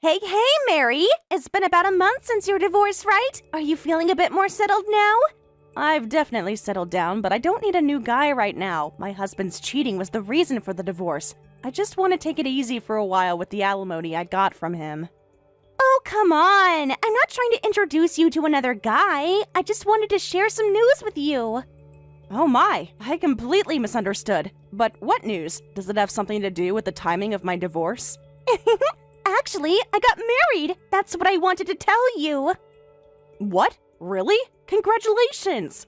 Hey, Mary! It's been about a month since your divorce, right? Are you feeling a bit more settled now? I've definitely settled down, but I don't need a new guy right now. My husband's cheating was the reason for the divorce. I just want to take it easy for a while with the alimony I got from him. Oh, come on! I'm not trying to introduce you to another guy. I just wanted to share some news with you. Oh my, I completely misunderstood. But what news? Does it have something to do with the timing of my divorce? Actually, I got married! That's what I wanted to tell you! What? Really? Congratulations!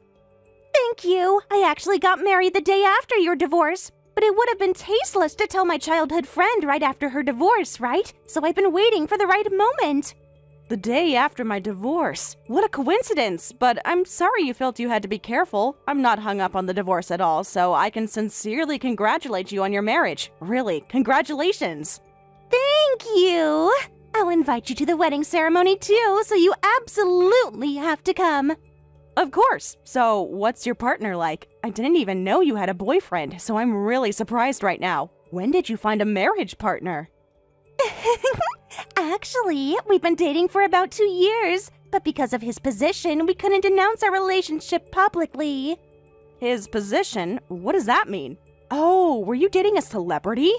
Thank you! I actually got married the day after your divorce. But it would have been tasteless to tell my childhood friend right after her divorce, right? So I've been waiting for the right moment. The day after my divorce. What a coincidence! But I'm sorry you felt you had to be careful. I'm not hung up on the divorce at all, so I can sincerely congratulate you on your marriage. Really, congratulations! Thank you! I'll invite you to the wedding ceremony too, so you absolutely have to come. Of course. So, what's your partner like? I didn't even know you had a boyfriend, so I'm really surprised right now. When did you find a marriage partner? Actually, we've been dating for about 2 years, but because of his position, we couldn't announce our relationship publicly. His position? What does that mean? Oh, were you dating a celebrity?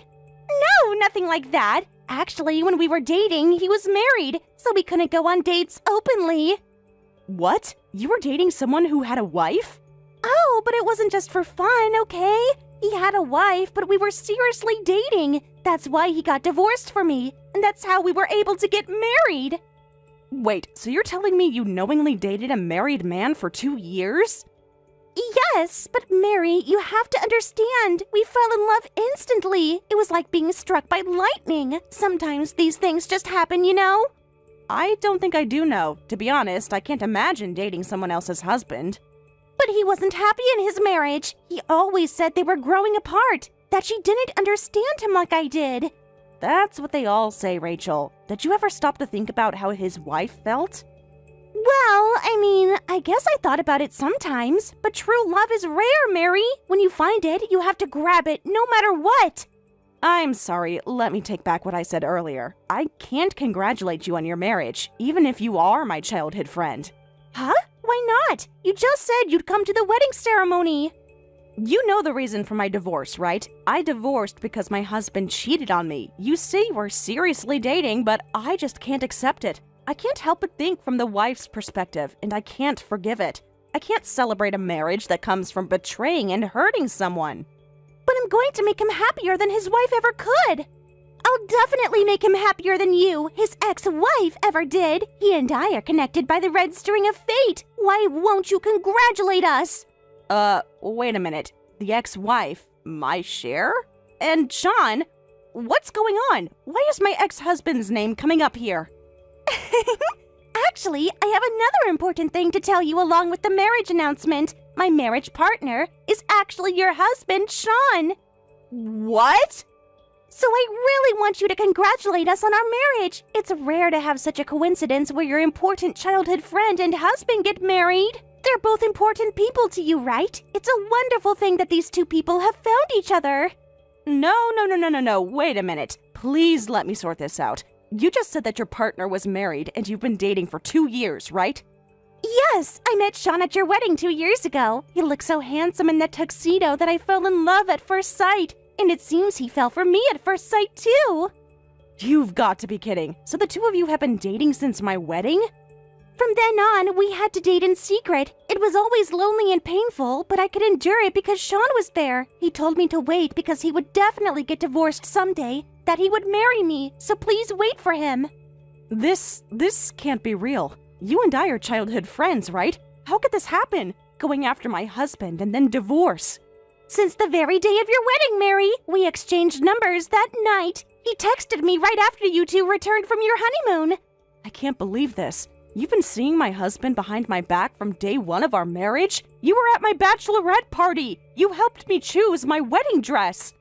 No, nothing like that. Actually, when we were dating, he was married, so we couldn't go on dates openly. What? You were dating someone who had a wife? Oh, but it wasn't just for fun, okay? He had a wife, but we were seriously dating. That's why he got divorced from me, and that's how we were able to get married. Wait, so you're telling me you knowingly dated a married man for 2 years? Yes, but Mary, you have to understand. We fell in love instantly. It was like being struck by lightning. Sometimes these things just happen, you know? I don't think I do know. To be honest, I can't imagine dating someone else's husband. But he wasn't happy in his marriage. He always said they were growing apart, that she didn't understand him like I did. That's what they all say, Rachel. Did you ever stop to think about how his wife felt? Well, I guess I thought about it sometimes, but true love is rare, Mary. When you find it, you have to grab it no matter what. I'm sorry, let me take back what I said earlier. I can't congratulate you on your marriage, even if you are my childhood friend. Huh? Why not? You just said you'd come to the wedding ceremony. You know the reason for my divorce, right? I divorced because my husband cheated on me. You say we're seriously dating, but I just can't accept it. I can't help but think from the wife's perspective, and I can't forgive it. I can't celebrate a marriage that comes from betraying and hurting someone. But I'm going to make him happier than his wife ever could. I'll definitely make him happier than you, his ex-wife, ever did. He and I are connected by the red string of fate. Why won't you congratulate us? Wait a minute. The ex-wife? My Cher? And Sean? What's going on? Why is my ex-husband's name coming up here? Actually, I have another important thing to tell you along with the marriage announcement. My marriage partner is actually your husband, Sean. What? So I really want you to congratulate us on our marriage. It's rare to have such a coincidence where your important childhood friend and husband get married. They're both important people to you, right? It's a wonderful thing that these two people have found each other. No. Wait a minute. Please let me sort this out. You just said that your partner was married and you've been dating for 2 years, right? Yes, I met Sean at your wedding 2 years ago. He looked so handsome in that tuxedo that I fell in love at first sight. And it seems he fell for me at first sight, too. You've got to be kidding. So the two of you have been dating since my wedding? From then on, we had to date in secret. It was always lonely and painful, but I could endure it because Sean was there. He told me to wait because he would definitely get divorced someday, that he would marry me, so please wait for him. This can't be real. You and I are childhood friends, right? How could this happen? Going after my husband and then divorce. Since the very day of your wedding, Mary, we exchanged numbers that night. He texted me right after you two returned from your honeymoon. I can't believe this. You've been seeing my husband behind my back from day one of our marriage? You were at my bachelorette party. You helped me choose my wedding dress.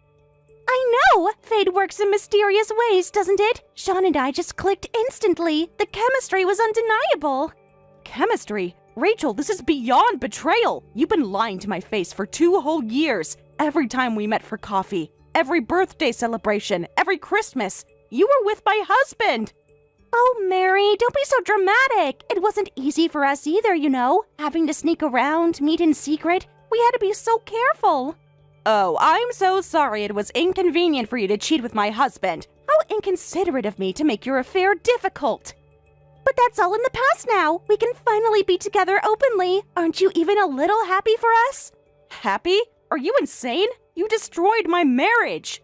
I know! Fate works in mysterious ways, doesn't it? Sean and I just clicked instantly. The chemistry was undeniable. Chemistry? Rachel, this is beyond betrayal. You've been lying to my face for 2 whole years. Every time we met for coffee, every birthday celebration, every Christmas, you were with my husband. Oh, Mary, don't be so dramatic. It wasn't easy for us either, you know. Having to sneak around, meet in secret. We had to be so careful. Oh, I'm so sorry it was inconvenient for you to cheat with my husband. How inconsiderate of me to make your affair difficult. But that's all in the past now. We can finally be together openly. Aren't you even a little happy for us? Happy? Are you insane? You destroyed my marriage.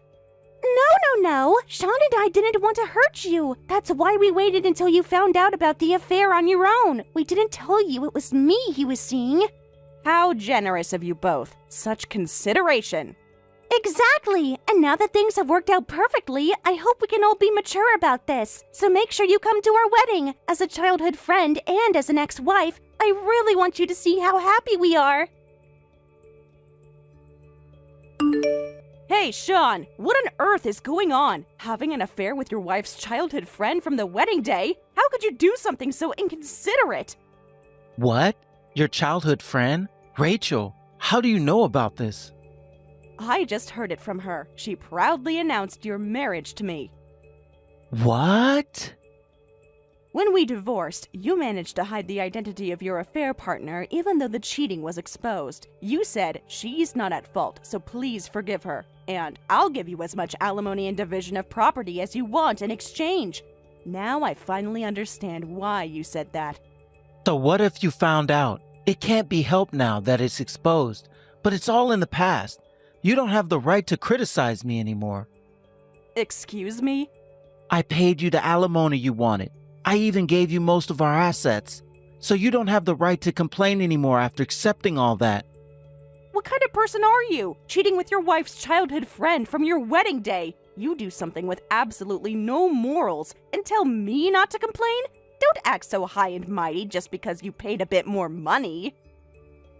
No. Sean and I didn't want to hurt you. That's why we waited until you found out about the affair on your own. We didn't tell you it was me he was seeing. How generous of you both. Such consideration. Exactly. And now that things have worked out perfectly, I hope we can all be mature about this. So make sure you come to our wedding. As a childhood friend and as an ex-wife, I really want you to see how happy we are. Hey, Sean, what on earth is going on? Having an affair with your wife's childhood friend from the wedding day? How could you do something so inconsiderate? What? Your childhood friend? Rachel, how do you know about this? I just heard it from her. She proudly announced your marriage to me. What? When we divorced, you managed to hide the identity of your affair partner even though the cheating was exposed. You said she's not at fault, so please forgive her. And I'll give you as much alimony and division of property as you want in exchange. Now I finally understand why you said that. So what if you found out? It can't be helped now that it's exposed, but it's all in the past. You don't have the right to criticize me anymore. Excuse me? I paid you the alimony you wanted. I even gave you most of our assets. So you don't have the right to complain anymore after accepting all that. What kind of person are you? Cheating with your wife's childhood friend from your wedding day? You do something with absolutely no morals and tell me not to complain? Don't act so high and mighty just because you paid a bit more money.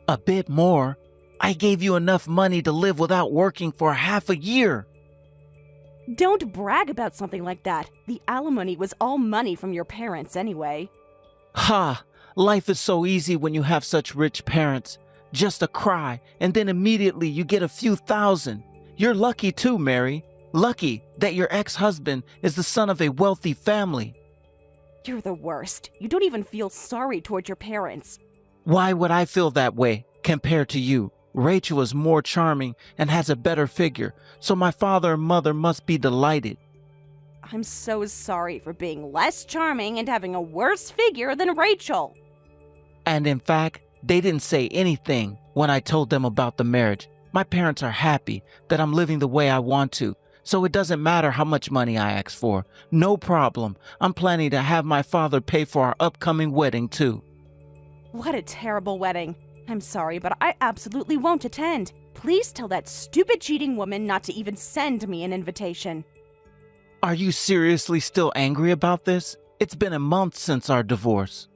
A bit more? I gave you enough money to live without working for half a year. Don't brag about something like that. The alimony was all money from your parents anyway. Ha! Life is so easy when you have such rich parents. Just a cry, and then immediately you get a few thousand. You're lucky too, Mary. Lucky that your ex-husband is the son of a wealthy family. You're the worst. You don't even feel sorry toward your parents. Why would I feel that way compared to you? Rachel is more charming and has a better figure, so my father and mother must be delighted. I'm so sorry for being less charming and having a worse figure than Rachel. And in fact, they didn't say anything when I told them about the marriage. My parents are happy that I'm living the way I want to, so it doesn't matter how much money I ask for. No problem. I'm planning to have my father pay for our upcoming wedding too. What a terrible wedding. I'm sorry, but I absolutely won't attend. Please tell that stupid cheating woman not to even send me an invitation. Are you seriously still angry about this? It's been a month since our divorce.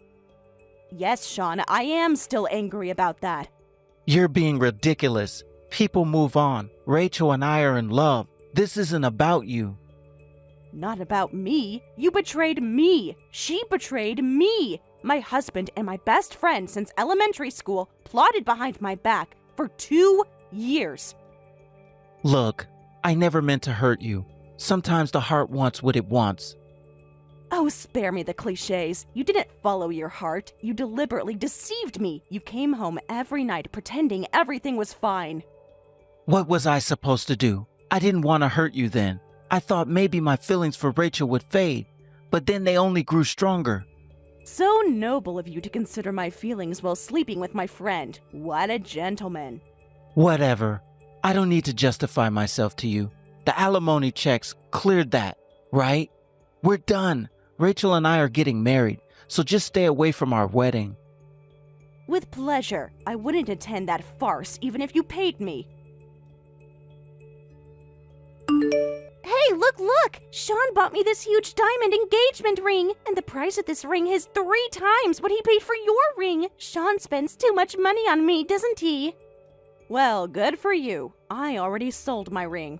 Yes, Sean, I am still angry about that. You're being ridiculous. People move on. Rachel and I are in love. This isn't about you. Not about me. You betrayed me. She betrayed me. My husband and my best friend since elementary school plotted behind my back for 2 years. Look, I never meant to hurt you. Sometimes the heart wants what it wants. Oh, spare me the cliches. You didn't follow your heart. You deliberately deceived me. You came home every night pretending everything was fine. What was I supposed to do? I didn't want to hurt you then. I thought maybe my feelings for Rachel would fade, but then they only grew stronger. So noble of you to consider my feelings while sleeping with my friend. What a gentleman. Whatever. I don't need to justify myself to you. The alimony checks cleared that, right? We're done. Rachel and I are getting married, so just stay away from our wedding. With pleasure. I wouldn't attend that farce even if you paid me. Hey, look! Sean bought me this huge diamond engagement ring, and the price of this ring is 3 times what he paid for your ring. Sean spends too much money on me, doesn't he? Well, good for you. I already sold my ring.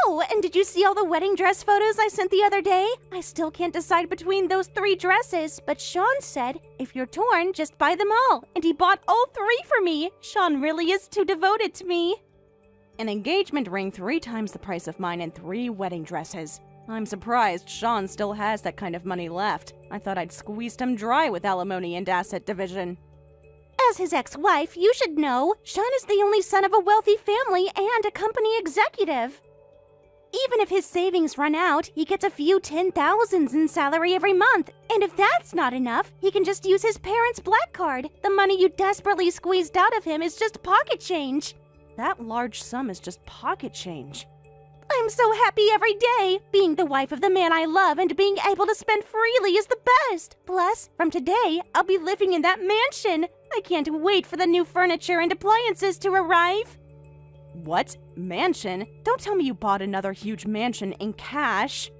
Oh, and did you see all the wedding dress photos I sent the other day? I still can't decide between those 3 dresses, but Sean said, if you're torn, just buy them all. And he bought all 3 for me. Sean really is too devoted to me. An engagement ring 3 times the price of mine and 3 wedding dresses. I'm surprised Sean still has that kind of money left. I thought I'd squeezed him dry with alimony and asset division. As his ex-wife, you should know, Sean is the only son of a wealthy family and a company executive. Even if his savings run out, he gets a few 10,000s in salary every month. And if that's not enough, he can just use his parents' black card. The money you desperately squeezed out of him is just pocket change. That large sum is just pocket change. I'm so happy every day. Being the wife of the man I love and being able to spend freely is the best. Plus, from today, I'll be living in that mansion. I can't wait for the new furniture and appliances to arrive. What? Mansion? Don't tell me you bought another huge mansion in cash.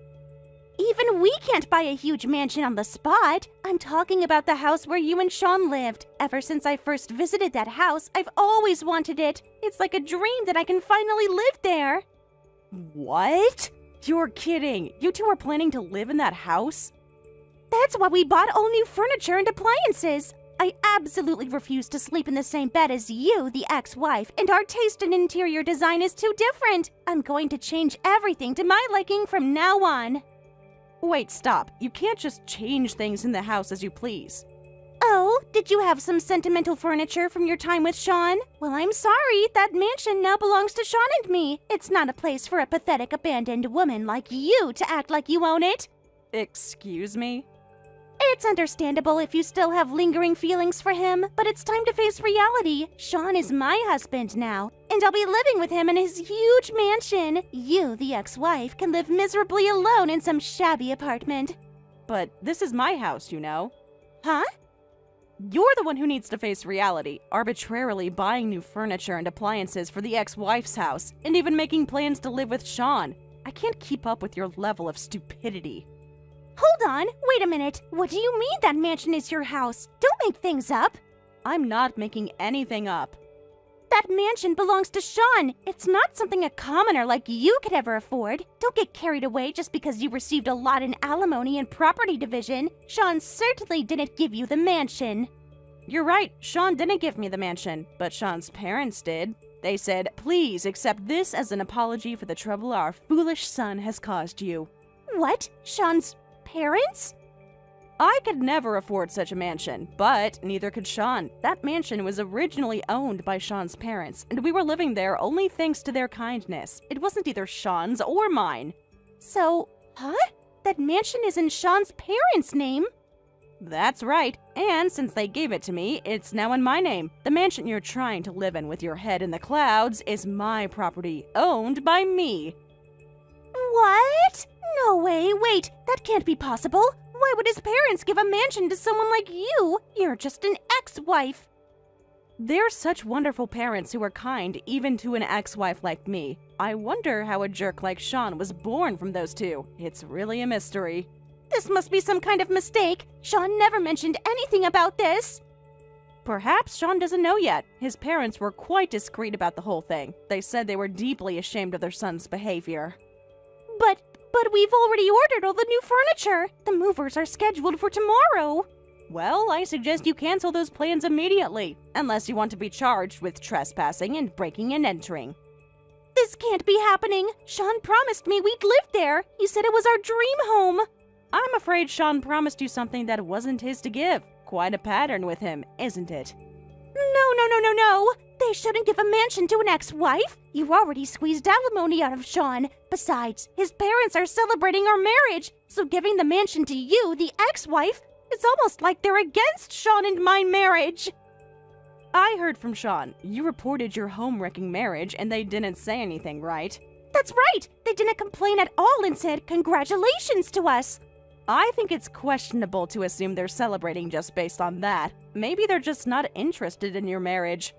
Even we can't buy a huge mansion on the spot. I'm talking about the house where you and Sean lived. Ever since I first visited that house, I've always wanted it. It's like a dream that I can finally live there. What? You're kidding. You two are planning to live in that house? That's why we bought all new furniture and appliances. I absolutely refuse to sleep in the same bed as you, the ex-wife, and our taste in interior design is too different. I'm going to change everything to my liking from now on. Wait, stop. You can't just change things in the house as you please. Oh, did you have some sentimental furniture from your time with Sean? Well, I'm sorry. That mansion now belongs to Sean and me. It's not a place for a pathetic abandoned woman like you to act like you own it. Excuse me? It's understandable if you still have lingering feelings for him, but it's time to face reality. Sean is my husband now, and I'll be living with him in his huge mansion. You, the ex-wife, can live miserably alone in some shabby apartment. But this is my house, you know. Huh? You're the one who needs to face reality, arbitrarily buying new furniture and appliances for the ex-wife's house, and even making plans to live with Sean. I can't keep up with your level of stupidity. Hold on, wait a minute. What do you mean that mansion is your house? Don't make things up. I'm not making anything up. That mansion belongs to Sean. It's not something a commoner like you could ever afford. Don't get carried away just because you received a lot in alimony and property division. Sean certainly didn't give you the mansion. You're right, Sean didn't give me the mansion, but Sean's parents did. They said, please accept this as an apology for the trouble our foolish son has caused you. What? Sean's parents? I could never afford such a mansion, but neither could Sean. That mansion was originally owned by Sean's parents, and we were living there only thanks to their kindness. It wasn't either Sean's or mine. So, huh? That mansion is in Sean's parents' name? That's right, and since they gave it to me, it's now in my name. The mansion you're trying to live in with your head in the clouds is my property, owned by me. What? No way, wait, that can't be possible. Why would his parents give a mansion to someone like you? You're just an ex-wife. They're such wonderful parents who are kind even to an ex-wife like me. I wonder how a jerk like Sean was born from those two. It's really a mystery. This must be some kind of mistake. Sean never mentioned anything about this. Perhaps Sean doesn't know yet. His parents were quite discreet about the whole thing. They said they were deeply ashamed of their son's behavior. But we've already ordered all the new furniture. The movers are scheduled for tomorrow. Well, I suggest you cancel those plans immediately, unless you want to be charged with trespassing and breaking and entering. This can't be happening. Sean promised me we'd live there. He said it was our dream home. I'm afraid Sean promised you something that wasn't his to give. Quite a pattern with him, isn't it? No. They shouldn't give a mansion to an ex-wife. You already squeezed alimony out of Sean. Besides, his parents are celebrating our marriage, so giving the mansion to you, the ex-wife, is almost like they're against Sean and my marriage. I heard from Sean. You reported your home-wrecking marriage and they didn't say anything, right? That's right. They didn't complain at all and said congratulations to us. I think it's questionable to assume they're celebrating just based on that. Maybe they're just not interested in your marriage.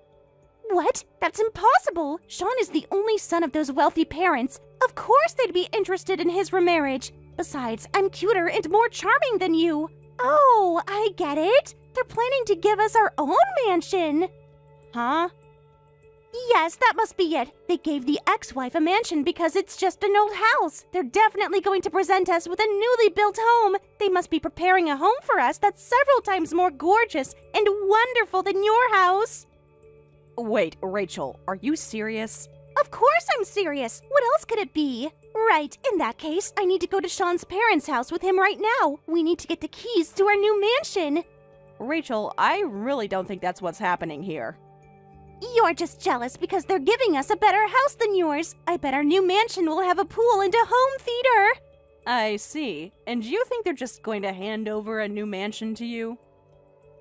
What? That's impossible! Sean is the only son of those wealthy parents. Of course they'd be interested in his remarriage. Besides, I'm cuter and more charming than you. Oh, I get it. They're planning to give us our own mansion. Huh? Yes, that must be it. They gave the ex-wife a mansion because it's just an old house. They're definitely going to present us with a newly built home. They must be preparing a home for us that's several times more gorgeous and wonderful than your house. Wait, Rachel, are you serious? Of course I'm serious. What else could it be? Right, in that case, I need to go to Sean's parents' house with him right now. We need to get the keys to our new mansion. Rachel, I really don't think that's what's happening here. You're just jealous because they're giving us a better house than yours. I bet our new mansion will have a pool and a home theater. I see. And you think they're just going to hand over a new mansion to you?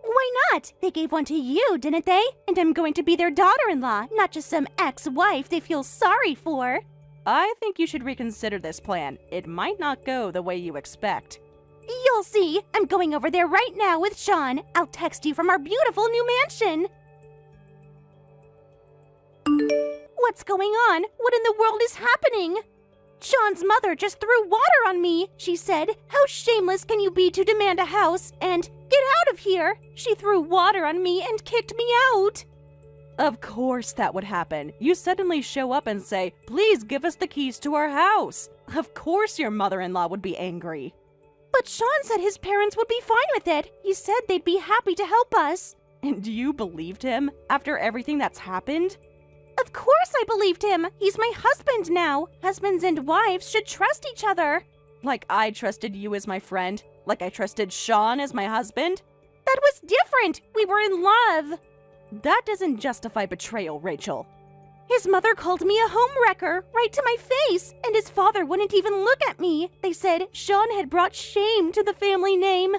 Why not? They gave one to you, didn't they? And I'm going to be their daughter-in-law, not just some ex-wife they feel sorry for. I think you should reconsider this plan. It might not go the way you expect. You'll see. I'm going over there right now with Sean. I'll text you from our beautiful new mansion. What's going on? What in the world is happening? Sean's mother just threw water on me. She said, "How shameless can you be to demand a house?" And "Get out of here." She threw water on me and kicked me out. Of course that would happen. You suddenly show up and say, "Please give us the keys to our house." Of course your mother-in-law would be angry. But Sean said his parents would be fine with it. He said they'd be happy to help us. And you believed him after everything that's happened? Of course I believed him. He's my husband now. Husbands and wives should trust each other. Like I trusted you as my friend? Like I trusted Sean as my husband? That was different. We were in love. That doesn't justify betrayal, Rachel. His mother called me a homewrecker right to my face, and his father wouldn't even look at me. They said Sean had brought shame to the family name.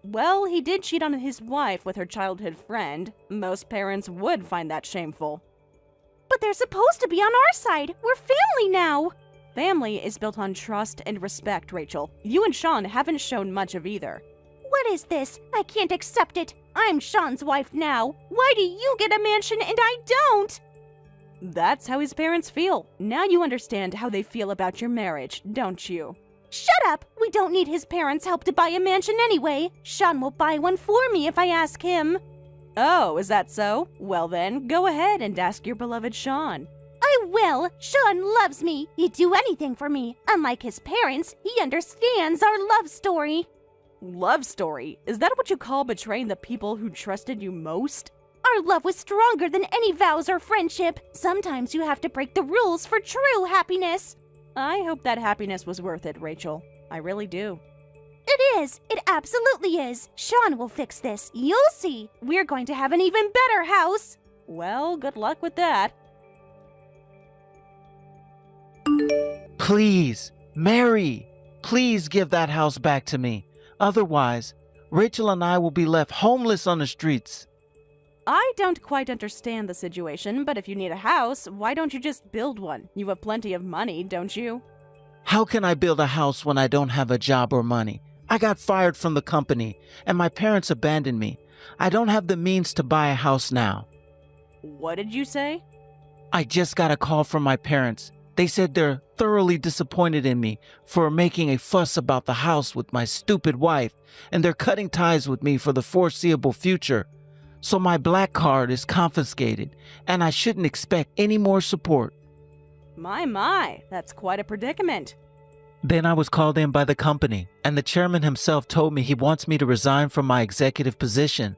Well, he did cheat on his wife with her childhood friend. Most parents would find that shameful. But they're supposed to be on our side. We're family now. Family is built on trust and respect, Rachel. You and Sean haven't shown much of either. What is this? I can't accept it. I'm Sean's wife now. Why do you get a mansion and I don't? That's how his parents feel. Now you understand how they feel about your marriage, don't you? Shut up! We don't need his parents' help to buy a mansion anyway. Sean will buy one for me if I ask him. Oh, is that so? Well then, go ahead and ask your beloved Sean. I will. Sean loves me. He'd do anything for me. Unlike his parents, he understands our love story. Love story? Is that what you call betraying the people who trusted you most? Our love was stronger than any vows or friendship. Sometimes you have to break the rules for true happiness. I hope that happiness was worth it, Rachel. I really do. It is. It absolutely is. Sean will fix this. You'll see. We're going to have an even better house. Well, good luck with that. Please, Mary, please give that house back to me. Otherwise, Rachel and I will be left homeless on the streets. I don't quite understand the situation, but if you need a house, why don't you just build one? You have plenty of money, don't you? How can I build a house when I don't have a job or money? I got fired from the company, and my parents abandoned me. I don't have the means to buy a house now. What did you say? I just got a call from my parents. They said they're thoroughly disappointed in me for making a fuss about the house with my stupid wife, and they're cutting ties with me for the foreseeable future. So my black card is confiscated, and I shouldn't expect any more support. My, that's quite a predicament. Then I was called in by the company, and the chairman himself told me he wants me to resign from my executive position.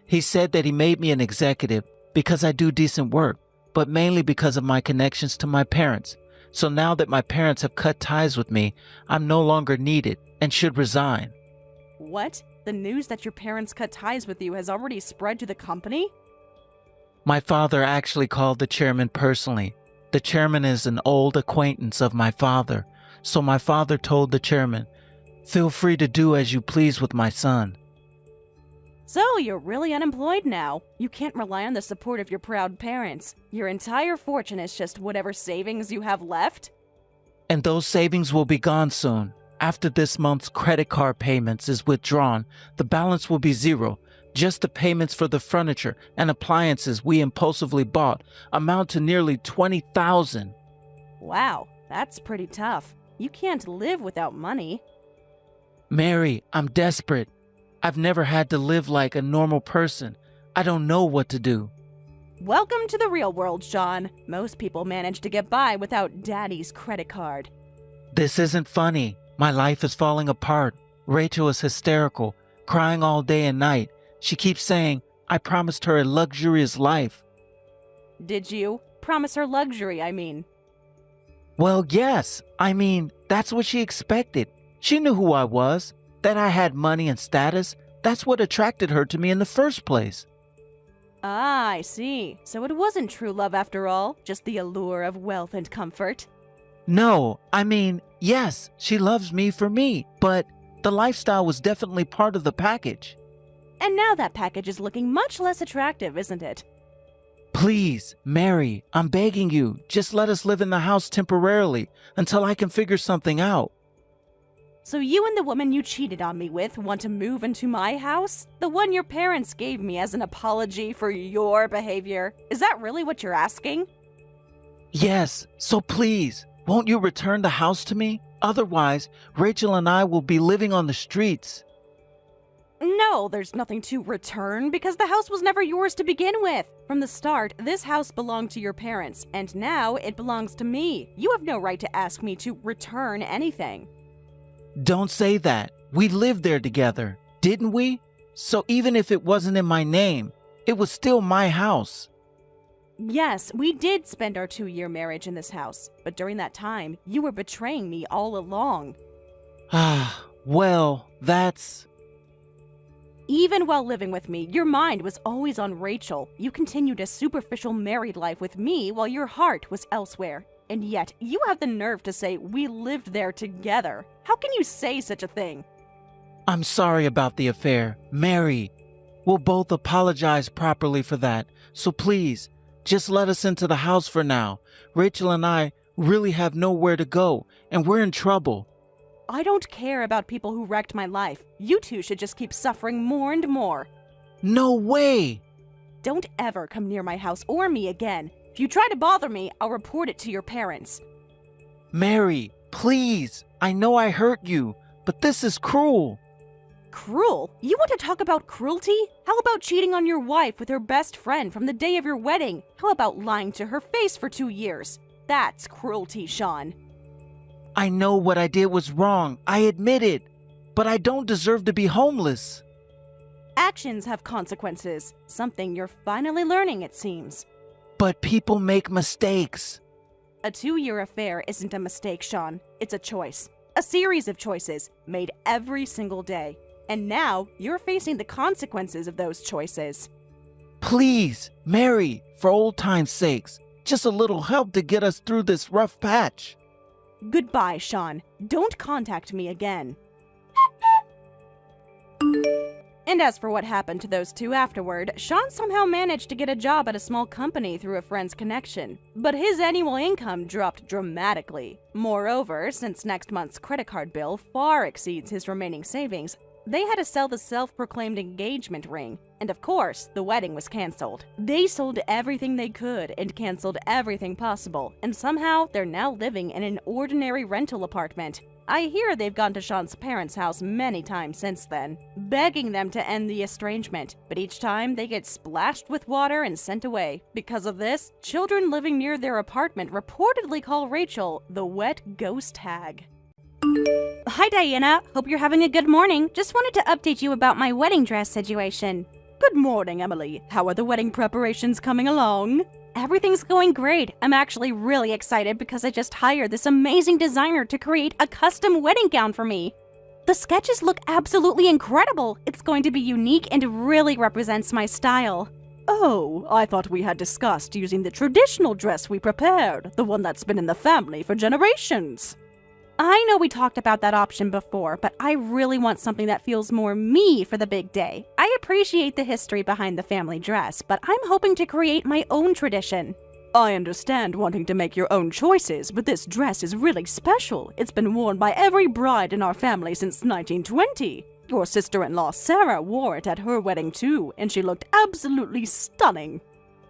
He said that he made me an executive because I do decent work, but mainly because of my connections to my parents. So now that my parents have cut ties with me, I'm no longer needed and should resign. What? The news that your parents cut ties with you has already spread to the company? My father actually called the chairman personally. The chairman is an old acquaintance of my father, so my father told the chairman, "Feel free to do as you please with my son." So you're really unemployed now. You can't rely on the support of your proud parents. Your entire fortune is just whatever savings you have left? And those savings will be gone soon. After this month's credit card payments is withdrawn, the balance will be zero. Just the payments for the furniture and appliances we impulsively bought amount to nearly $20,000. Wow, that's pretty tough. You can't live without money. Mary, I'm desperate. I've never had to live like a normal person. I don't know what to do. Welcome to the real world, Sean. Most people manage to get by without Daddy's credit card. This isn't funny. My life is falling apart. Rachel is hysterical, crying all day and night. She keeps saying, I promised her a luxurious life. Did you promise her luxury, I mean. Well, yes. I mean, that's what she expected. She knew who I was, that I had money and status. That's what attracted her to me in the first place. Ah, I see. So it wasn't true love after all, just the allure of wealth and comfort. No, I mean, yes, she loves me for me, but the lifestyle was definitely part of the package. And now that package is looking much less attractive, isn't it? Please, Mary, I'm begging you, just let us live in the house temporarily until I can figure something out. So you and the woman you cheated on me with want to move into my house? The one your parents gave me as an apology for your behavior? Is that really what you're asking? Yes, so please, won't you return the house to me? Otherwise, Rachel and I will be living on the streets. No, there's nothing to return because the house was never yours to begin with. From the start, this house belonged to your parents, and now it belongs to me. You have no right to ask me to return anything. Don't say that. We lived there together, didn't we? So even if it wasn't in my name, it was still my house. Yes, we did spend our 2-year marriage in this house, but during that time, you were betraying me all along. Ah, well, that's... Even while living with me, your mind was always on Rachel. You continued a superficial married life with me while your heart was elsewhere. And yet, you have the nerve to say we lived there together. How can you say such a thing? I'm sorry about the affair. Mary, we'll both apologize properly for that. So please, just let us into the house for now. Rachel and I really have nowhere to go, and we're in trouble. I don't care about people who wrecked my life. You two should just keep suffering more and more. No way! Don't ever come near my house or me again. If you try to bother me, I'll report it to your parents. Mary, please. I know I hurt you, but this is cruel. Cruel? You want to talk about cruelty? How about cheating on your wife with her best friend from the day of your wedding? How about lying to her face for 2 years? That's cruelty, Sean. I know what I did was wrong. I admit it. But I don't deserve to be homeless. Actions have consequences. Something you're finally learning, it seems. But people make mistakes. A 2-year affair isn't a mistake, Sean. It's a choice. A series of choices made every single day. And now you're facing the consequences of those choices. Please, Mary, for old time's sakes, just a little help to get us through this rough patch. Goodbye, Sean. Don't contact me again. And as for what happened to those two afterward, Sean somehow managed to get a job at a small company through a friend's connection. But his annual income dropped dramatically. Moreover, since next month's credit card bill far exceeds his remaining savings, they had to sell the self-proclaimed engagement ring. And of course, the wedding was canceled. They sold everything they could and canceled everything possible, and somehow they're now living in an ordinary rental apartment. I hear they've gone to Sean's parents' house many times since then, begging them to end the estrangement, but each time they get splashed with water and sent away. Because of this, children living near their apartment reportedly call Rachel the wet ghost hag. Hi, Diana. Hope you're having a good morning. Just wanted to update you about my wedding dress situation. Good morning, Emily. How are the wedding preparations coming along? Everything's going great. I'm actually really excited because I just hired this amazing designer to create a custom wedding gown for me. The sketches look absolutely incredible. It's going to be unique and really represents my style. Oh, I thought we had discussed using the traditional dress we prepared, the one that's been in the family for generations. I know we talked about that option before, but I really want something that feels more me for the big day. I appreciate the history behind the family dress, but I'm hoping to create my own tradition. I understand wanting to make your own choices, but this dress is really special. It's been worn by every bride in our family since 1920. Your sister-in-law Sarah wore it at her wedding too, and she looked absolutely stunning.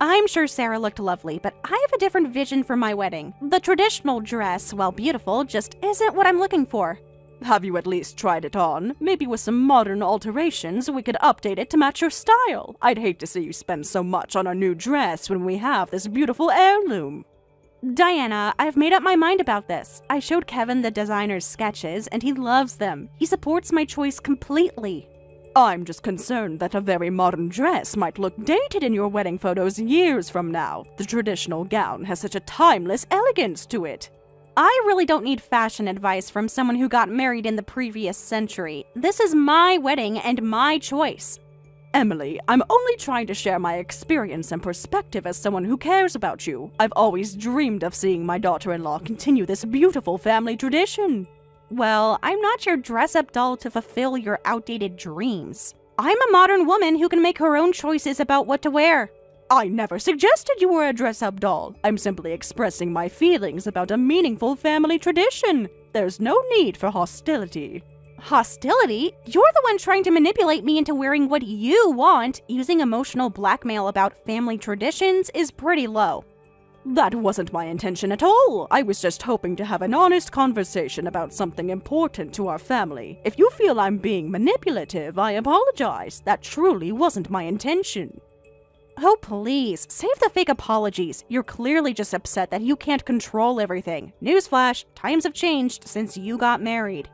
I'm sure Sarah looked lovely, but I have a different vision for my wedding. The traditional dress, while beautiful, just isn't what I'm looking for. Have you at least tried it on? Maybe with some modern alterations, we could update it to match your style. I'd hate to see you spend so much on a new dress when we have this beautiful heirloom. Diana, I've made up my mind about this. I showed Kevin the designer's sketches, and he loves them. He supports my choice completely. I'm just concerned that a very modern dress might look dated in your wedding photos years from now. The traditional gown has such a timeless elegance to it. I really don't need fashion advice from someone who got married in the previous century. This is my wedding and my choice. Emily, I'm only trying to share my experience and perspective as someone who cares about you. I've always dreamed of seeing my daughter-in-law continue this beautiful family tradition. Well, I'm not your dress-up doll to fulfill your outdated dreams. I'm a modern woman who can make her own choices about what to wear. I never suggested you were a dress-up doll. I'm simply expressing my feelings about a meaningful family tradition. There's no need for hostility. Hostility? You're the one trying to manipulate me into wearing what you want. Using emotional blackmail about family traditions is pretty low. That wasn't my intention at all. I was just hoping to have an honest conversation about something important to our family. If you feel I'm being manipulative, I apologize. That truly wasn't my intention. Oh, please, save the fake apologies. You're clearly just upset that you can't control everything. Newsflash, times have changed since you got married.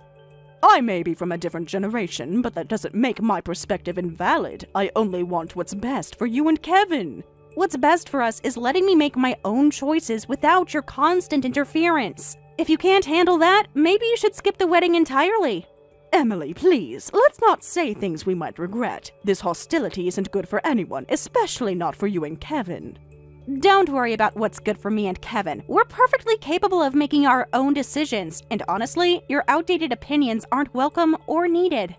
I may be from a different generation, but that doesn't make my perspective invalid. I only want what's best for you and Kevin. What's best for us is letting me make my own choices without your constant interference. If you can't handle that, maybe you should skip the wedding entirely. Emily, please, let's not say things we might regret. This hostility isn't good for anyone, especially not for you and Kevin. Don't worry about what's good for me and Kevin. We're perfectly capable of making our own decisions, and honestly, your outdated opinions aren't welcome or needed.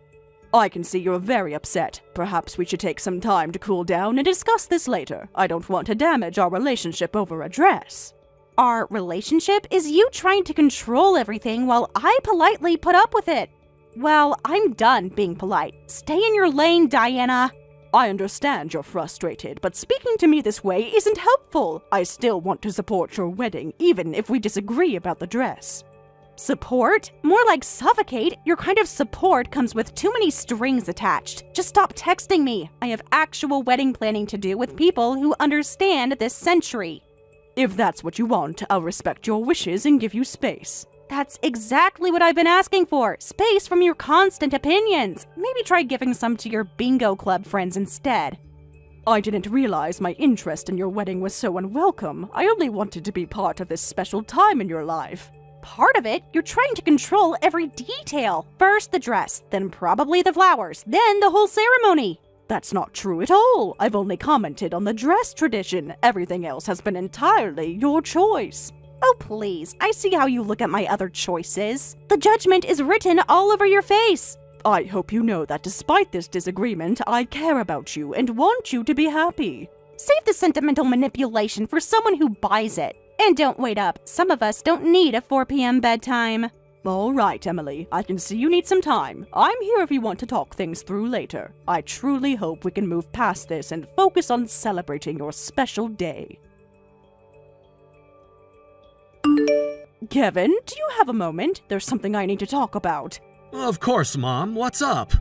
I can see you're very upset. Perhaps we should take some time to cool down and discuss this later. I don't want to damage our relationship over a dress. Our relationship is you trying to control everything while I politely put up with it. Well, I'm done being polite. Stay in your lane, Diana. I understand you're frustrated, but speaking to me this way isn't helpful. I still want to support your wedding, even if we disagree about the dress. Support? More like suffocate. Your kind of support comes with too many strings attached. Just stop texting me. I have actual wedding planning to do with people who understand this century. If that's what you want, I'll respect your wishes and give you space. That's exactly what I've been asking for. Space from your constant opinions. Maybe try giving some to your bingo club friends instead. I didn't realize my interest in your wedding was so unwelcome. I only wanted to be part of this special time in your life. Part of it? You're trying to control every detail. First the dress, then probably the flowers, then the whole ceremony. That's not true at all. I've only commented on the dress tradition. Everything else has been entirely your choice. Oh, please. I see how you look at my other choices. The judgment is written all over your face. I hope you know that despite this disagreement, I care about you and want you to be happy. Save the sentimental manipulation for someone who buys it. And don't wait up. Some of us don't need a 4 p.m. bedtime. All right, Emily. I can see you need some time. I'm here if you want to talk things through later. I truly hope we can move past this and focus on celebrating your special day. Kevin, do you have a moment? There's something I need to talk about. Of course, Mom. What's up?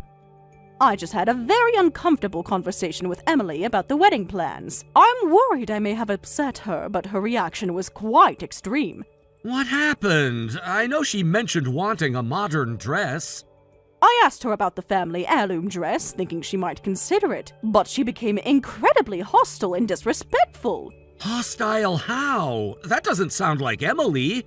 I just had a very uncomfortable conversation with Emily about the wedding plans. I'm worried I may have upset her, but her reaction was quite extreme. What happened? I know she mentioned wanting a modern dress. I asked her about the family heirloom dress, thinking she might consider it, but she became incredibly hostile and disrespectful. Hostile how? That doesn't sound like Emily.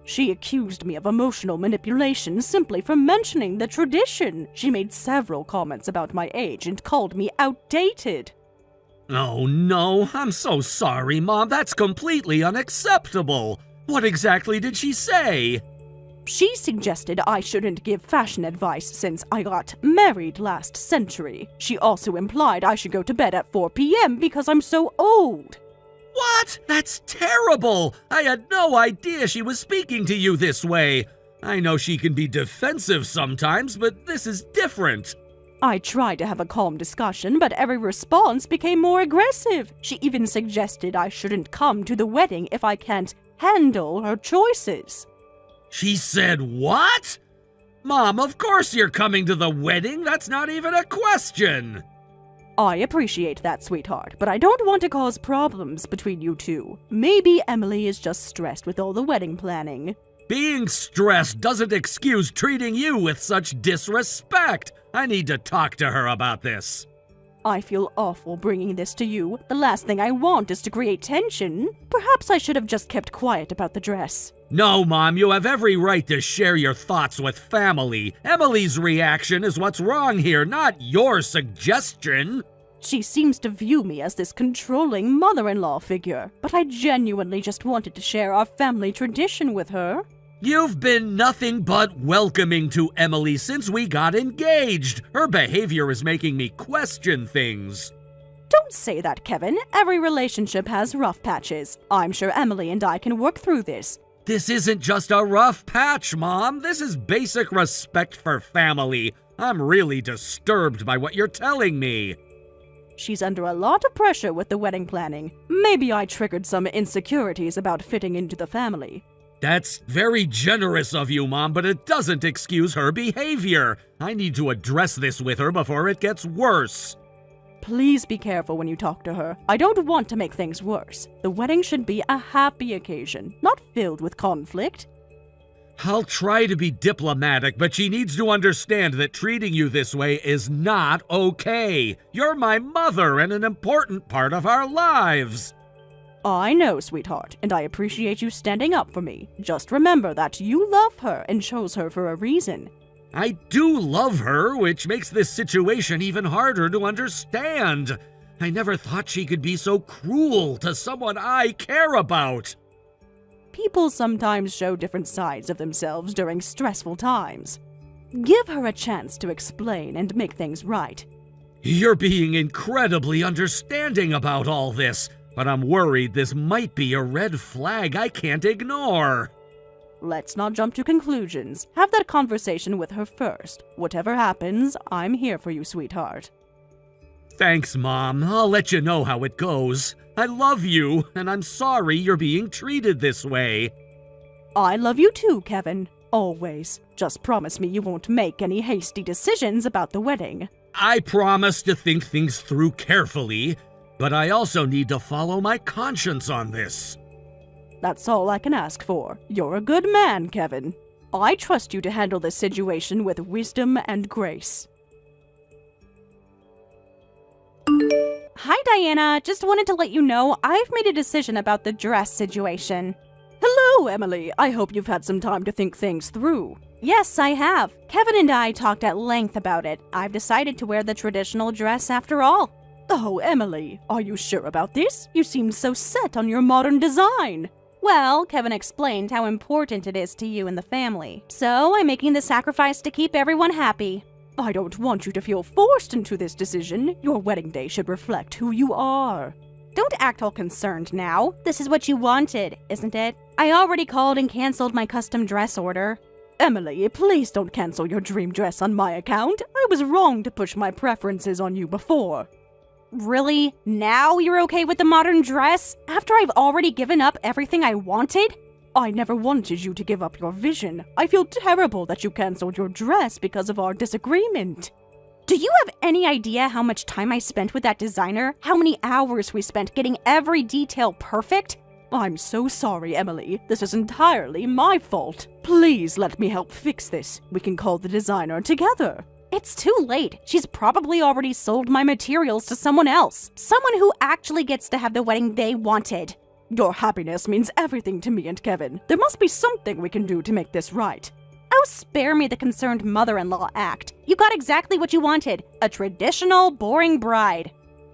She accused me of emotional manipulation simply for mentioning the tradition. She made several comments about my age and called me outdated. Oh no, I'm so sorry, Mom. That's completely unacceptable. What exactly did she say? She suggested I shouldn't give fashion advice since I got married last century. She also implied I should go to bed at 4 p.m. because I'm so old. What? That's terrible! I had no idea she was speaking to you this way. I know she can be defensive sometimes, but this is different. I tried to have a calm discussion, but every response became more aggressive. She even suggested I shouldn't come to the wedding if I can't handle her choices. She said what? Mom, of course you're coming to the wedding. That's not even a question. I appreciate that, sweetheart, but I don't want to cause problems between you two. Maybe Emily is just stressed with all the wedding planning. Being stressed doesn't excuse treating you with such disrespect. I need to talk to her about this. I feel awful bringing this to you. The last thing I want is to create tension. Perhaps I should have just kept quiet about the dress. No, Mom, you have every right to share your thoughts with family. Emily's reaction is what's wrong here, not your suggestion. She seems to view me as this controlling mother-in-law figure, but I genuinely just wanted to share our family tradition with her. You've been nothing but welcoming to Emily since we got engaged. Her behavior is making me question things. Don't say that, Kevin. Every relationship has rough patches. I'm sure Emily and I can work through this. This isn't just a rough patch, Mom. This is basic respect for family. I'm really disturbed by what you're telling me. She's under a lot of pressure with the wedding planning. Maybe I triggered some insecurities about fitting into the family. That's very generous of you, Mom, but it doesn't excuse her behavior. I need to address this with her before it gets worse. Please be careful when you talk to her. I don't want to make things worse. The wedding should be a happy occasion, not filled with conflict. I'll try to be diplomatic, but she needs to understand that treating you this way is not okay. You're my mother and an important part of our lives. I know, sweetheart, and I appreciate you standing up for me. Just remember that you love her and chose her for a reason. I do love her, which makes this situation even harder to understand. I never thought she could be so cruel to someone I care about. People sometimes show different sides of themselves during stressful times. Give her a chance to explain and make things right. You're being incredibly understanding about all this, but I'm worried this might be a red flag I can't ignore. Let's not jump to conclusions. Have that conversation with her first. Whatever happens, I'm here for you, sweetheart. Thanks, Mom. I'll let you know how it goes. I love you, and I'm sorry you're being treated this way. I love you too, Kevin. Always. Just promise me you won't make any hasty decisions about the wedding. I promise to think things through carefully, but I also need to follow my conscience on this. That's all I can ask for. You're a good man, Kevin. I trust you to handle this situation with wisdom and grace. Hi, Diana. Just wanted to let you know I've made a decision about the dress situation. Hello, Emily. I hope you've had some time to think things through. Yes, I have. Kevin and I talked at length about it. I've decided to wear the traditional dress after all. Oh, Emily, are you sure about this? You seemed so set on your modern design. Well, Kevin explained how important it is to you and the family. So I'm making the sacrifice to keep everyone happy. I don't want you to feel forced into this decision. Your wedding day should reflect who you are. Don't act all concerned now. This is what you wanted, isn't it? I already called and canceled my custom dress order. Emily, please don't cancel your dream dress on my account. I was wrong to push my preferences on you before. Really? Now you're okay with the modern dress? After I've already given up everything I wanted? I never wanted you to give up your vision. I feel terrible that you canceled your dress because of our disagreement. Do you have any idea how much time I spent with that designer? How many hours we spent getting every detail perfect? I'm so sorry, Emily. This is entirely my fault. Please let me help fix this. We can call the designer together. It's too late. She's probably already sold my materials to someone else. Someone who actually gets to have the wedding they wanted. Your happiness means everything to me and Kevin. There must be something we can do to make this right. Oh, spare me the concerned mother-in-law act. You got exactly what you wanted. A traditional, boring bride.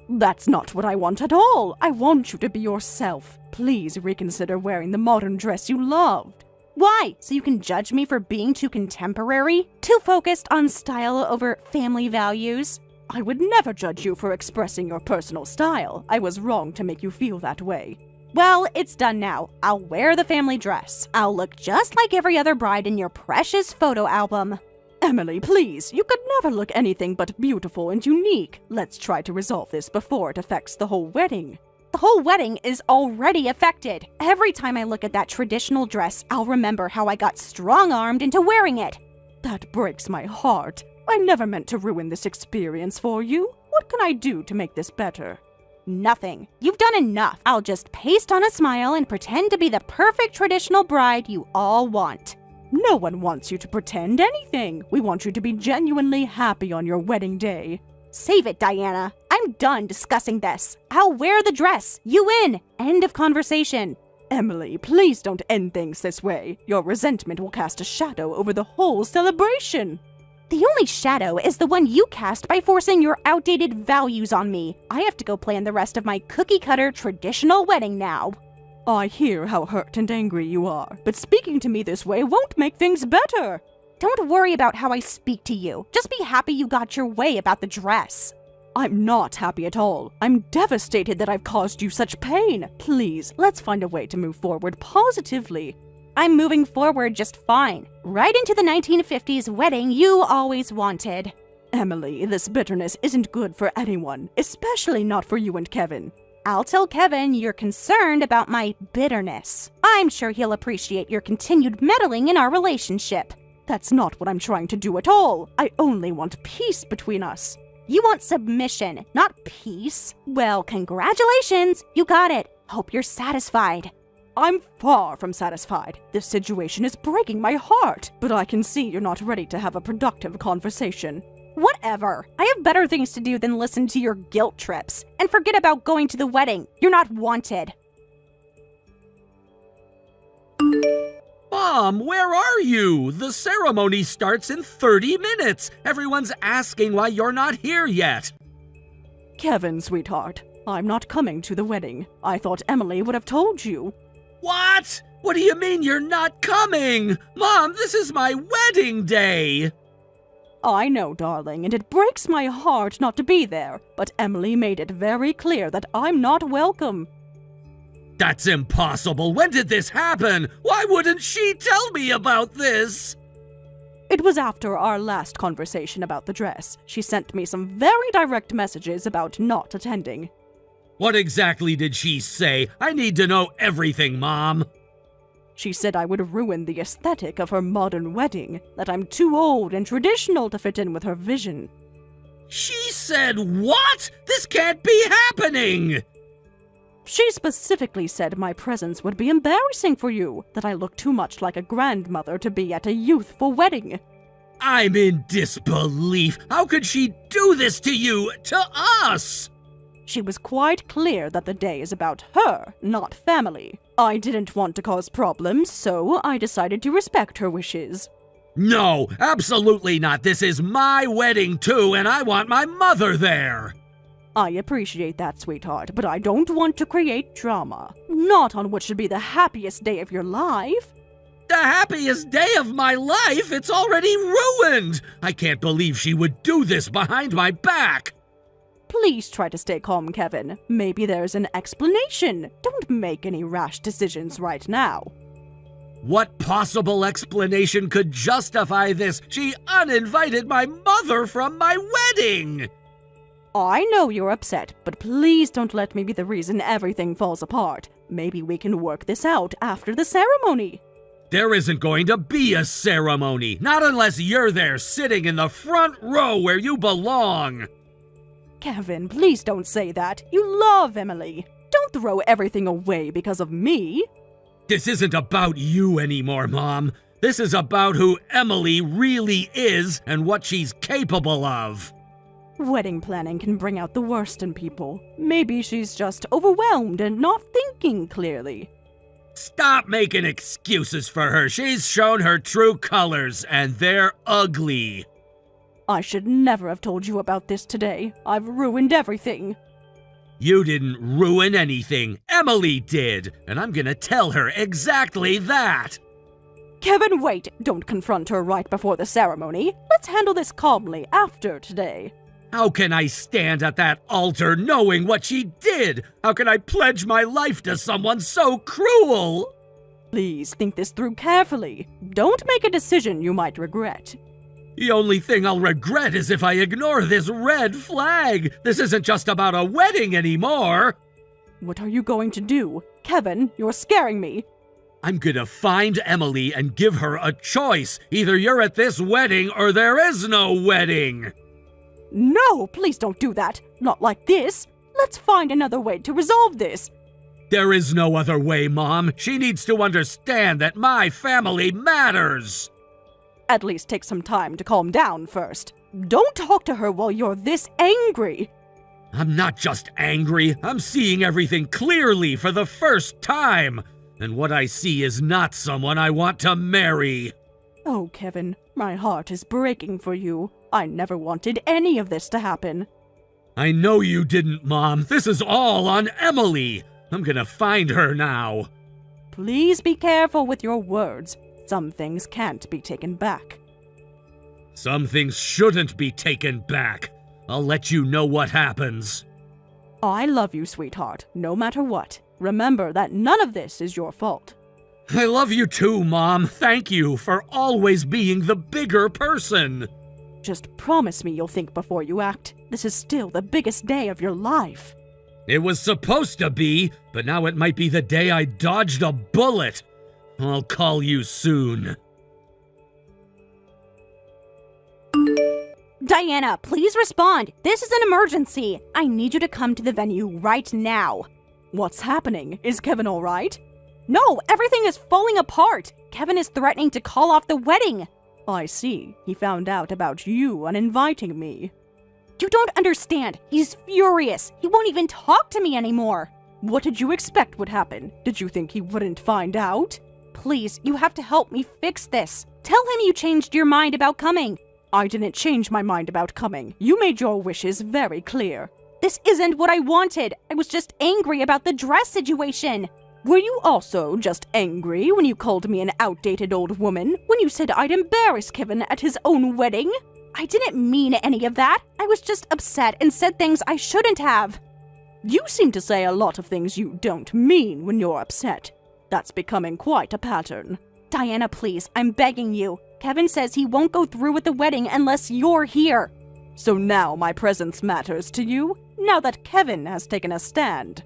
That's not what I want at all. I want you to be yourself. Please reconsider wearing the modern dress you loved. Why? So you can judge me for being too contemporary? Too focused on style over family values? I would never judge you for expressing your personal style. I was wrong to make you feel that way. Well, it's done now. I'll wear the family dress. I'll look just like every other bride in your precious photo album. Emily, please, you could never look anything but beautiful and unique. Let's try to resolve this before it affects the whole wedding. The whole wedding is already affected. Every time I look at that traditional dress, I'll remember how I got strong-armed into wearing it. That breaks my heart. I never meant to ruin this experience for you. What can I do to make this better? Nothing. You've done enough. I'll just paste on a smile and pretend to be the perfect traditional bride you all want. No one wants you to pretend anything. We want you to be genuinely happy on your wedding day. Save it, Diana. I'm done discussing this. I'll wear the dress. You win. End of conversation. Emily, please don't end things this way. Your resentment will cast a shadow over the whole celebration. The only shadow is the one you cast by forcing your outdated values on me. I have to go plan the rest of my cookie-cutter traditional wedding now. I hear how hurt and angry you are, but speaking to me this way won't make things better. Don't worry about how I speak to you. Just be happy you got your way about the dress. I'm not happy at all. I'm devastated that I've caused you such pain. Please, let's find a way to move forward positively. I'm moving forward just fine. Right into the 1950s wedding you always wanted. Emily, this bitterness isn't good for anyone, especially not for you and Kevin. I'll tell Kevin you're concerned about my bitterness. I'm sure he'll appreciate your continued meddling in our relationship. That's not what I'm trying to do at all. I only want peace between us. You want submission, not peace. Well, congratulations. You got it. Hope you're satisfied. I'm far from satisfied. This situation is breaking my heart, but I can see you're not ready to have a productive conversation. Whatever. I have better things to do than listen to your guilt trips. And forget about going to the wedding. You're not wanted. Mom, where are you? The ceremony starts in 30 minutes. Everyone's asking why you're not here yet. Kevin, sweetheart, I'm not coming to the wedding. I thought Emily would have told you. What? What do you mean you're not coming? Mom, this is my wedding day. I know, darling, and it breaks my heart not to be there, but Emily made it very clear that I'm not welcome. That's impossible. When did this happen? Why wouldn't she tell me about this? It was after our last conversation about the dress. She sent me some very direct messages about not attending. What exactly did she say? I need to know everything, Mom. She said I would ruin the aesthetic of her modern wedding, that I'm too old and traditional to fit in with her vision. She said what? This can't be happening! She specifically said my presence would be embarrassing for you, that I look too much like a grandmother to be at a youthful wedding. I'm in disbelief. How could she do this to you, to us? She was quite clear that the day is about her, not family. I didn't want to cause problems, so I decided to respect her wishes. No, absolutely not. This is my wedding too, and I want my mother there. I appreciate that, sweetheart, but I don't want to create drama. Not on what should be the happiest day of your life. The happiest day of my life? It's already ruined! I can't believe she would do this behind my back! Please try to stay calm, Kevin. Maybe there's an explanation. Don't make any rash decisions right now. What possible explanation could justify this? She uninvited my mother from my wedding! I know you're upset, but please don't let me be the reason everything falls apart. Maybe we can work this out after the ceremony. There isn't going to be a ceremony, not unless you're there sitting in the front row where you belong. Kevin, please don't say that. You love Emily. Don't throw everything away because of me. This isn't about you anymore, Mom. This is about who Emily really is and what she's capable of. Wedding planning can bring out the worst in people. Maybe she's just overwhelmed and not thinking clearly. Stop making excuses for her. She's shown her true colors, and they're ugly. I should never have told you about this today. I've ruined everything. You didn't ruin anything. Emily did, and I'm gonna tell her exactly that. Kevin, wait. Don't confront her right before the ceremony. Let's handle this calmly after today. How can I stand at that altar knowing what she did? How can I pledge my life to someone so cruel? Please think this through carefully. Don't make a decision you might regret. The only thing I'll regret is if I ignore this red flag. This isn't just about a wedding anymore. What are you going to do? Kevin, you're scaring me. I'm gonna find Emily and give her a choice. Either you're at this wedding or there is no wedding. No, please don't do that. Not like this. Let's find another way to resolve this. There is no other way, Mom. She needs to understand that my family matters. At least take some time to calm down first. Don't talk to her while you're this angry. I'm not just angry. I'm seeing everything clearly for the first time. And what I see is not someone I want to marry. Oh, Kevin, my heart is breaking for you. I never wanted any of this to happen. I know you didn't, Mom. This is all on Emily. I'm gonna find her now. Please be careful with your words. Some things can't be taken back. Some things shouldn't be taken back. I'll let you know what happens. I love you, sweetheart, no matter what. Remember that none of this is your fault. I love you too, Mom. Thank you for always being the bigger person. Just promise me you'll think before you act. This is still the biggest day of your life. It was supposed to be, but now it might be the day I dodged a bullet. I'll call you soon. Diana, please respond. This is an emergency. I need you to come to the venue right now. What's happening? Is Kevin all right? No, everything is falling apart. Kevin is threatening to call off the wedding. I see. He found out about you uninviting me. You don't understand. He's furious. He won't even talk to me anymore. What did you expect would happen? Did you think he wouldn't find out? Please, you have to help me fix this. Tell him you changed your mind about coming. I didn't change my mind about coming. You made your wishes very clear. This isn't what I wanted. I was just angry about the dress situation. Were you also just angry when you called me an outdated old woman? When you said I'd embarrass Kevin at his own wedding? I didn't mean any of that. I was just upset and said things I shouldn't have. You seem to say a lot of things you don't mean when you're upset. That's becoming quite a pattern. Diana, please, I'm begging you. Kevin says he won't go through with the wedding unless you're here. So now my presence matters to you? Now that Kevin has taken a stand?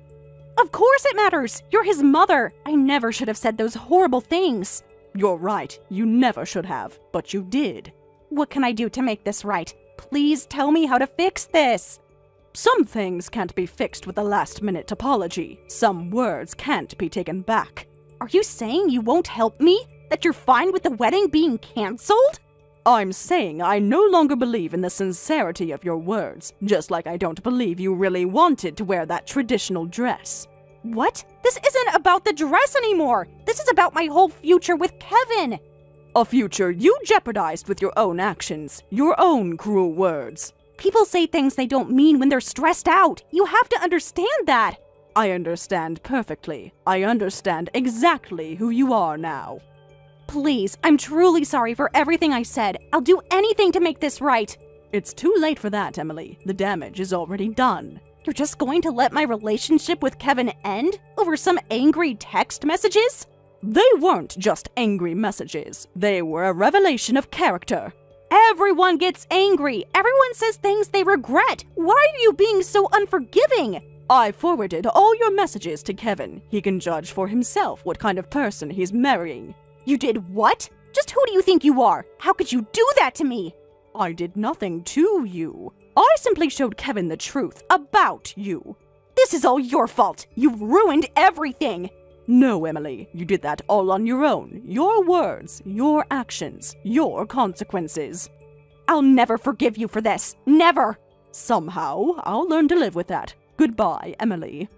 Of course it matters. You're his mother. I never should have said those horrible things. You're right. You never should have, but you did. What can I do to make this right? Please tell me how to fix this. Some things can't be fixed with a last-minute apology. Some words can't be taken back. Are you saying you won't help me? That you're fine with the wedding being cancelled? I'm saying I no longer believe in the sincerity of your words, just like I don't believe you really wanted to wear that traditional dress. What? This isn't about the dress anymore. This is about my whole future with Kevin. A future you jeopardized with your own actions, your own cruel words. People say things they don't mean when they're stressed out. You have to understand that. I understand perfectly. I understand exactly who you are now. Please, I'm truly sorry for everything I said. I'll do anything to make this right. It's too late for that, Emily. The damage is already done. You're just going to let my relationship with Kevin end over some angry text messages? They weren't just angry messages. They were a revelation of character. Everyone gets angry. Everyone says things they regret. Why are you being so unforgiving? I forwarded all your messages to Kevin. He can judge for himself what kind of person he's marrying. You did what? Just who do you think you are? How could you do that to me? I did nothing to you. I simply showed Kevin the truth about you. This is all your fault. You've ruined everything. No, Emily, you did that all on your own. Your words, your actions, your consequences. I'll never forgive you for this. Never. Somehow, I'll learn to live with that. Goodbye, Emily.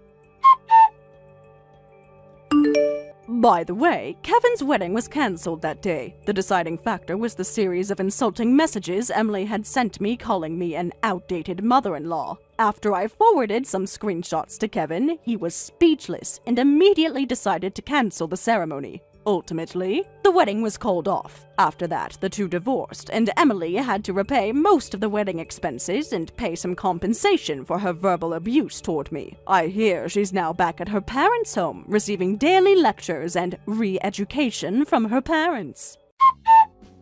By the way, Kevin's wedding was cancelled that day. The deciding factor was the series of insulting messages Emily had sent me calling me an outdated mother-in-law. After I forwarded some screenshots to Kevin, he was speechless and immediately decided to cancel the ceremony. Ultimately, the wedding was called off. After that, the two divorced, and Emily had to repay most of the wedding expenses and pay some compensation for her verbal abuse toward me. I hear she's now back at her parents' home, receiving daily lectures and re-education from her parents.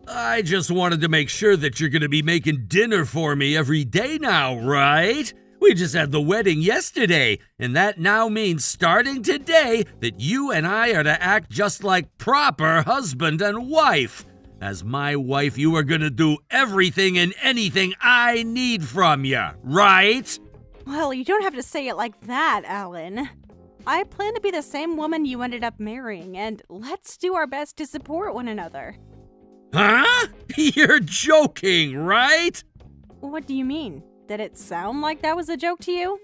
I just wanted to make sure that you're gonna be making dinner for me every day now, right? We just had the wedding yesterday, and that now means starting today that you and I are to act just like proper husband and wife. As my wife, you are gonna do everything and anything I need from you, right? Well, you don't have to say it like that, Alan. I plan to be the same woman you ended up marrying, and let's do our best to support one another. Huh? You're joking, right? What do you mean? Did it sound like that was a joke to you?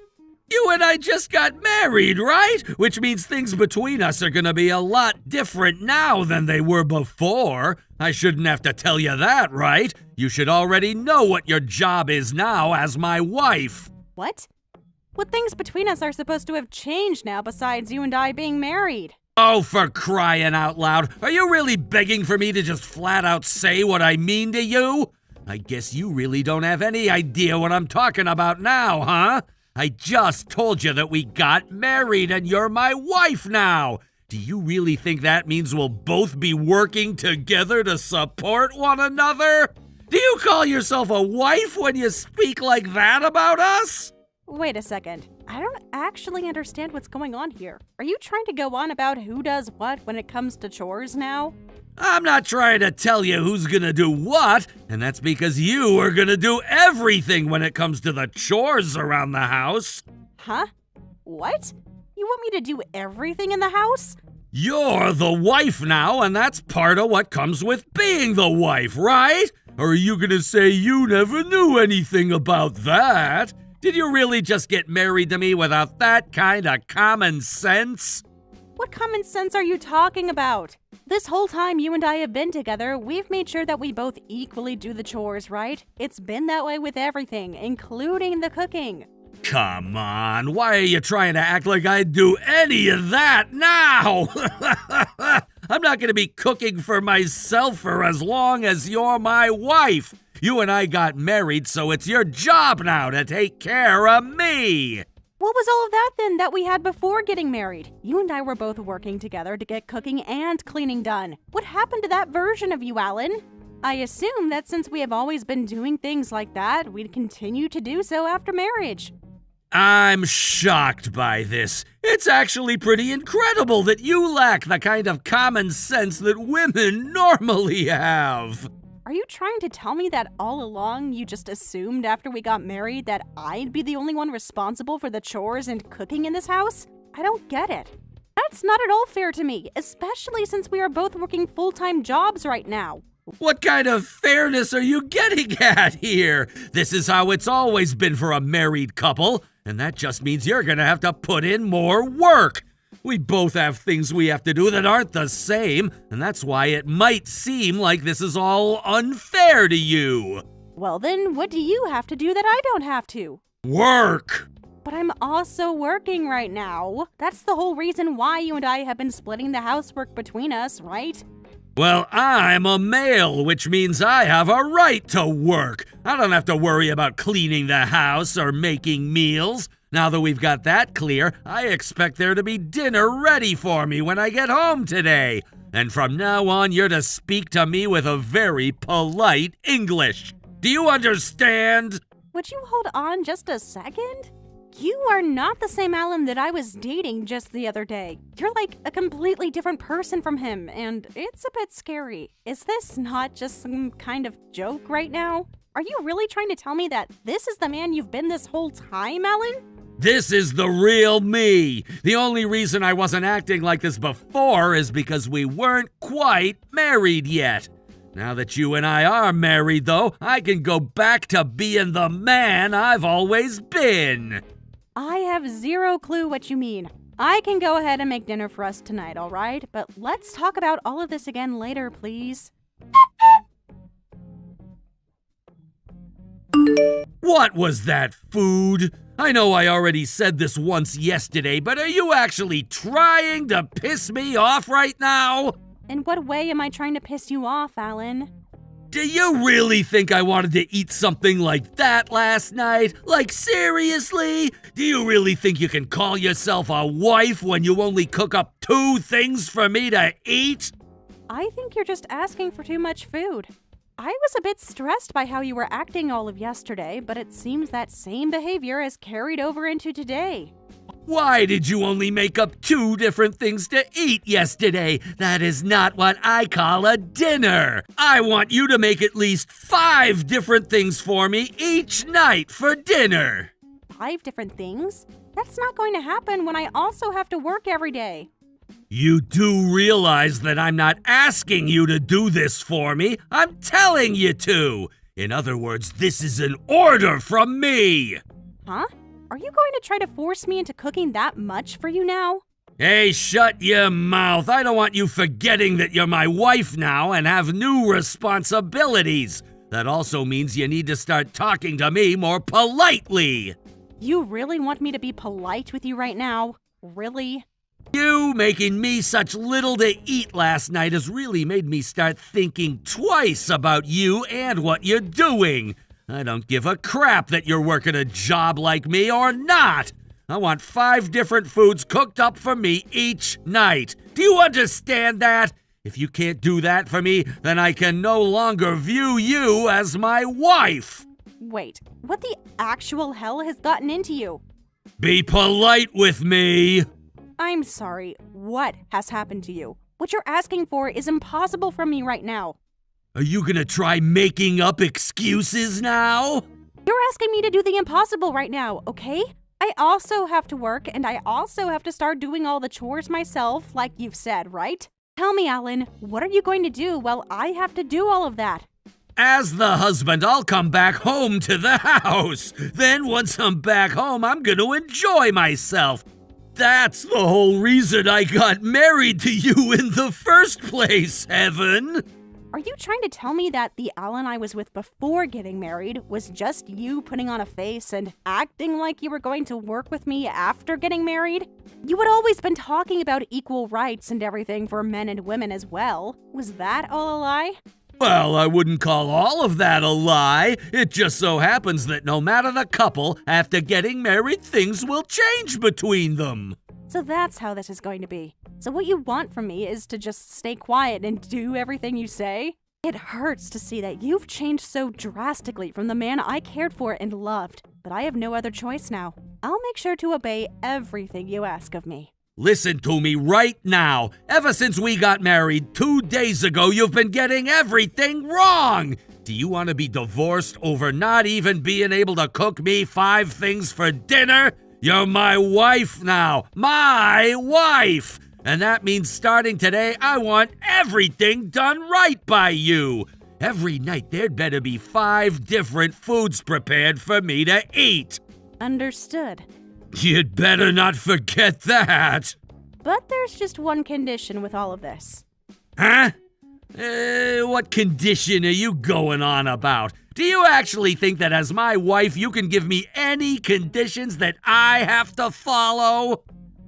You and I just got married, right? Which means things between us are gonna be a lot different now than they were before. I shouldn't have to tell you that, right? You should already know what your job is now as my wife. What? What things between us are supposed to have changed now besides you and I being married? Oh, for crying out loud. Are you really begging for me to just flat out say what I mean to you? I guess you really don't have any idea what I'm talking about now, huh? I just told you that we got married and you're my wife now. Do you really think that means we'll both be working together to support one another? Do you call yourself a wife when you speak like that about us? Wait a second. I don't actually understand what's going on here. Are you trying to go on about who does what when it comes to chores now? I'm not trying to tell you who's gonna do what, and that's because you are gonna do everything when it comes to the chores around the house. Huh? What? You want me to do everything in the house? You're the wife now, and that's part of what comes with being the wife, right? Or are you gonna say you never knew anything about that? Did you really just get married to me without that kind of common sense? What common sense are you talking about? This whole time you and I have been together, we've made sure that we both equally do the chores, right? It's been that way with everything, including the cooking. Come on, why are you trying to act like I'd do any of that now? I'm not gonna be cooking for myself for as long as you're my wife. You and I got married, so it's your job now to take care of me. What was all of that then that we had before getting married? You and I were both working together to get cooking and cleaning done. What happened to that version of you, Alan? I assume that since we have always been doing things like that, we'd continue to do so after marriage. I'm shocked by this. It's actually pretty incredible that you lack the kind of common sense that women normally have. Are you trying to tell me that all along you just assumed after we got married that I'd be the only one responsible for the chores and cooking in this house? I don't get it. That's not at all fair to me, especially since we are both working full-time jobs right now. What kind of fairness are you getting at here? This is how it's always been for a married couple, and that just means you're gonna have to put in more work. We both have things we have to do that aren't the same, and that's why it might seem like this is all unfair to you. Well then, what do you have to do that I don't have to? Work! But I'm also working right now. That's the whole reason why you and I have been splitting the housework between us, right? Well, I'm a male, which means I have a right to work. I don't have to worry about cleaning the house or making meals. Now that we've got that clear, I expect there to be dinner ready for me when I get home today. And from now on, you're to speak to me with a very polite English. Do you understand? Would you hold on just a second? You are not the same Alan that I was dating just the other day. You're like a completely different person from him, and it's a bit scary. Is this not just some kind of joke right now? Are you really trying to tell me that this is the man you've been this whole time, Alan? This is the real me. The only reason I wasn't acting like this before is because we weren't quite married yet. Now that you and I are married, though, I can go back to being the man I've always been. I have zero clue what you mean. I can go ahead and make dinner for us tonight, all right? But let's talk about all of this again later, please. What was that, food? I know I already said this once yesterday, but are you actually trying to piss me off right now? In what way am I trying to piss you off, Alan? Do you really think I wanted to eat something like that last night? Like, seriously? Do you really think you can call yourself a wife when you only cook up 2 things for me to eat? I think you're just asking for too much food. I was a bit stressed by how you were acting all of yesterday, but it seems that same behavior has carried over into today. Why did you only make up 2 different things to eat yesterday? That is not what I call a dinner. I want you to make at least 5 different things for me each night for dinner. 5 different things? That's not going to happen when I also have to work every day. You do realize that I'm not asking you to do this for me. I'm telling you to. In other words, this is an order from me. Huh? Are you going to try to force me into cooking that much for you now? Hey, shut your mouth. I don't want you forgetting that you're my wife now and have new responsibilities. That also means you need to start talking to me more politely. You really want me to be polite with you right now? Really? You making me such little to eat last night has really made me start thinking twice about you and what you're doing. I don't give a crap that you're working a job like me or not. I want 5 different foods cooked up for me each night. Do you understand that? If you can't do that for me, then I can no longer view you as my wife. Wait, what the actual hell has gotten into you? Be polite with me. I'm sorry, what has happened to you? What you're asking for is impossible for me right now. Are you gonna try making up excuses now? You're asking me to do the impossible right now, okay? I also have to work, and I also have to start doing all the chores myself, like you've said, right? Tell me, Alan, what are you going to do while I have to do all of that? As the husband, I'll come back home to the house. Then once I'm back home, I'm gonna enjoy myself. That's the whole reason I got married to you in the first place, Heaven. Are you trying to tell me that the Alan I was with before getting married was just you putting on a face and acting like you were going to work with me after getting married? You had always been talking about equal rights and everything for men and women as well. Was that all a lie? Well, I wouldn't call all of that a lie. It just so happens that no matter the couple, after getting married, things will change between them. So that's how this is going to be. So what you want from me is to just stay quiet and do everything you say? It hurts to see that you've changed so drastically from the man I cared for and loved, but I have no other choice now. I'll make sure to obey everything you ask of me. Listen to me right now. Ever since we got married 2 days ago, you've been getting everything wrong. Do you want to be divorced over not even being able to cook me 5 things for dinner? You're my wife now. My wife. And that means starting today, I want everything done right by you. Every night, there'd better be 5 different foods prepared for me to eat. Understood. You'd better not forget that. But there's just one condition with all of this. Huh? What condition are you going on about? Do you actually think that as my wife, you can give me any conditions that I have to follow?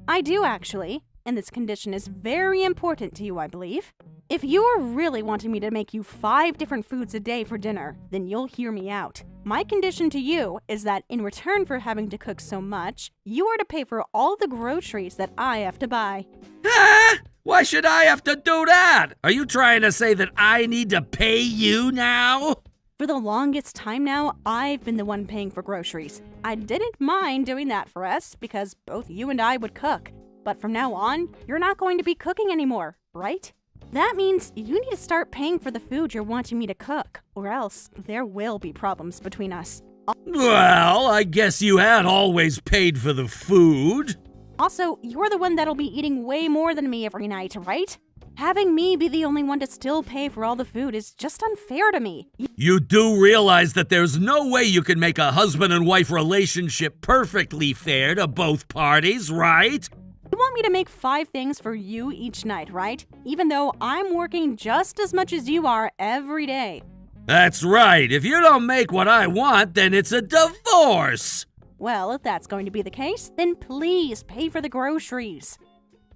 I do, actually. And this condition is very important to you, I believe. If you're really wanting me to make you 5 different foods a day for dinner, then you'll hear me out. My condition to you is that in return for having to cook so much, you are to pay for all the groceries that I have to buy. Huh? Why should I have to do that? Are you trying to say that I need to pay you now? For the longest time now, I've been the one paying for groceries. I didn't mind doing that for us because both you and I would cook. But from now on, you're not going to be cooking anymore, right? That means you need to start paying for the food you're wanting me to cook, or else there will be problems between us. Well, I guess you had always paid for the food. Also, you're the one that'll be eating way more than me every night, right? Having me be the only one to still pay for all the food is just unfair to me. You do realize that there's no way you can make a husband and wife relationship perfectly fair to both parties, right? You want me to make 5 things for you each night, right? Even though I'm working just as much as you are every day. That's right. If you don't make what I want, then it's a divorce. Well, if that's going to be the case, then please pay for the groceries.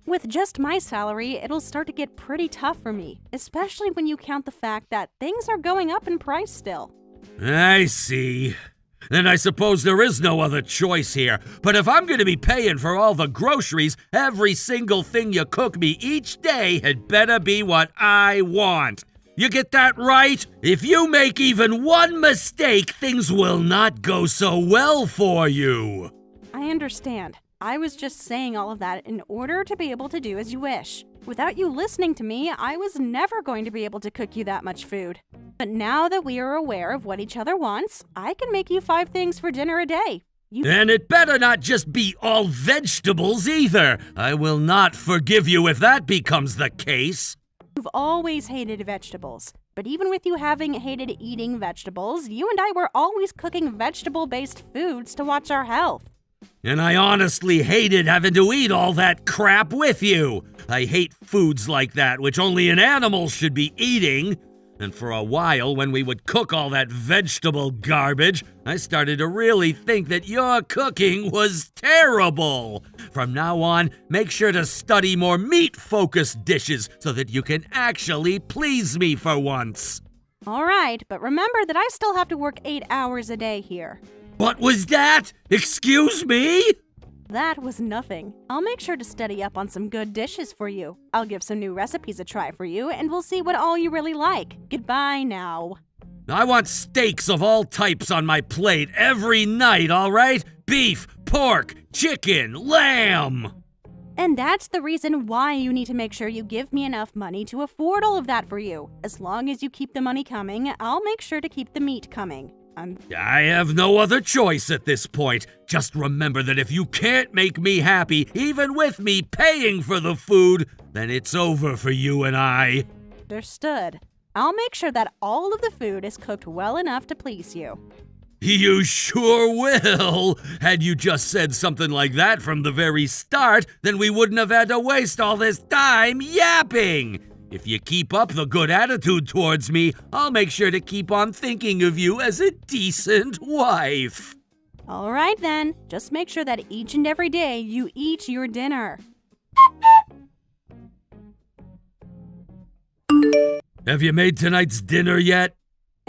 With just my salary, it'll start to get pretty tough for me, especially when you count the fact that things are going up in price still. I see. Then I suppose there is no other choice here. But if I'm going to be paying for all the groceries, every single thing you cook me each day had better be what I want. You get that right? If you make even one mistake, things will not go so well for you. I understand. I was just saying all of that in order to be able to do as you wish. Without you listening to me, I was never going to be able to cook you that much food. But now that we are aware of what each other wants, I can make you 5 things for dinner a day. And it better not just be all vegetables either. I will not forgive you if that becomes the case. You've always hated vegetables. But even with you having hated eating vegetables, you and I were always cooking vegetable-based foods to watch our health. And I honestly hated having to eat all that crap with you. I hate foods like that, which only an animal should be eating. And for a while, when we would cook all that vegetable garbage, I started to really think that your cooking was terrible. From now on, make sure to study more meat-focused dishes so that you can actually please me for once. All right, but remember that I still have to work 8 hours a day here. What was that? Excuse me? That was nothing. I'll make sure to study up on some good dishes for you. I'll give some new recipes a try for you, and we'll see what all you really like. Goodbye now. I want steaks of all types on my plate every night, all right? Beef, pork, chicken, lamb. And that's the reason why you need to make sure you give me enough money to afford all of that for you. As long as you keep the money coming, I'll make sure to keep the meat coming. I have no other choice at this point. Just remember that if you can't make me happy, even with me paying for the food, then it's over for you and I. Understood. I'll make sure that all of the food is cooked well enough to please you. You sure will. Had you just said something like that from the very start, then we wouldn't have had to waste all this time yapping. If you keep up the good attitude towards me, I'll make sure to keep on thinking of you as a decent wife. All right then, just make sure that each and every day you eat your dinner. Have you made tonight's dinner yet?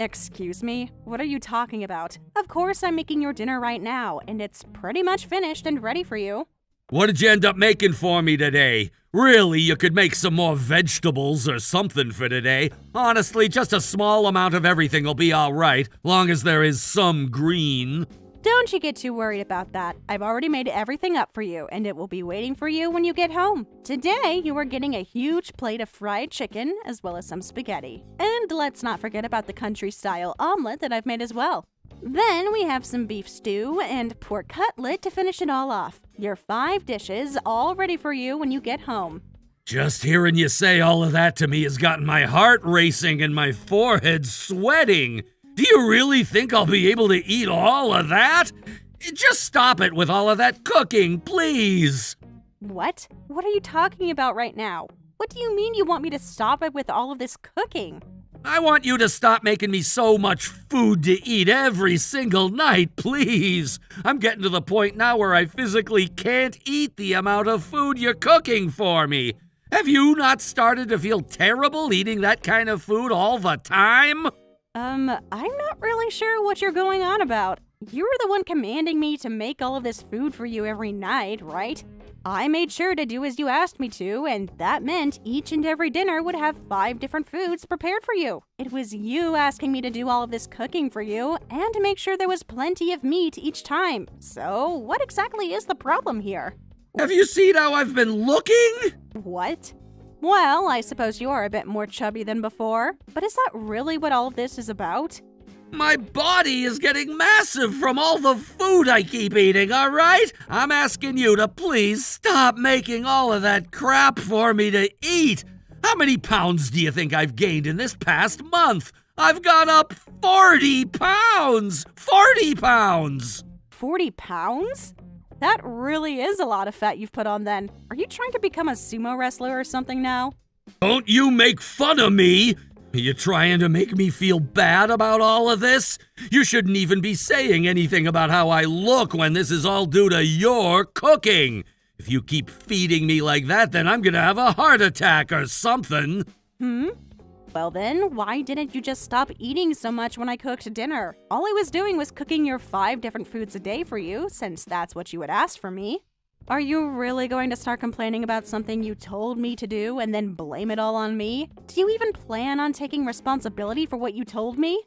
Excuse me? What are you talking about? Of course I'm making your dinner right now, and it's pretty much finished and ready for you. What did you end up making for me today? Really, you could make some more vegetables or something for today. Honestly, just a small amount of everything will be all right, long as there is some green. Don't you get too worried about that. I've already made everything up for you, and it will be waiting for you when you get home. Today, you are getting a huge plate of fried chicken, as well as some spaghetti. And let's not forget about the country-style omelet that I've made as well. Then we have some beef stew and pork cutlet to finish it all off. Your 5 dishes all ready for you when you get home. Just hearing you say all of that to me has gotten my heart racing and my forehead sweating. Do you really think I'll be able to eat all of that? Just stop it with all of that cooking, please. What? What are you talking about right now? What do you mean you want me to stop it with all of this cooking? I want you to stop making me so much food to eat every single night, please. I'm getting to the point now where I physically can't eat the amount of food you're cooking for me. Have you not started to feel terrible eating that kind of food all the time? I'm not really sure what you're going on about. You were the one commanding me to make all of this food for you every night, right? I made sure to do as you asked me to, and that meant each and every dinner would have 5 different foods prepared for you. It was you asking me to do all of this cooking for you, and to make sure there was plenty of meat each time. So, what exactly is the problem here? Have you seen how I've been looking? What? Well, I suppose you are a bit more chubby than before, but is that really what all of this is about? My body is getting massive from all the food I keep eating, all right? I'm asking you to please stop making all of that crap for me to eat. How many pounds do you think I've gained in this past month? I've gone up 40 pounds! 40 pounds! 40 pounds? That really is a lot of fat you've put on then. Are you trying to become a sumo wrestler or something now? Don't you make fun of me! Are you trying to make me feel bad about all of this? You shouldn't even be saying anything about how I look when this is all due to your cooking. If you keep feeding me like that, then I'm gonna have a heart attack or something. Well then, why didn't you just stop eating so much when I cooked dinner? All I was doing was cooking your 5 different foods a day for you, since that's what you had asked for me. Are you really going to start complaining about something you told me to do and then blame it all on me? Do you even plan on taking responsibility for what you told me?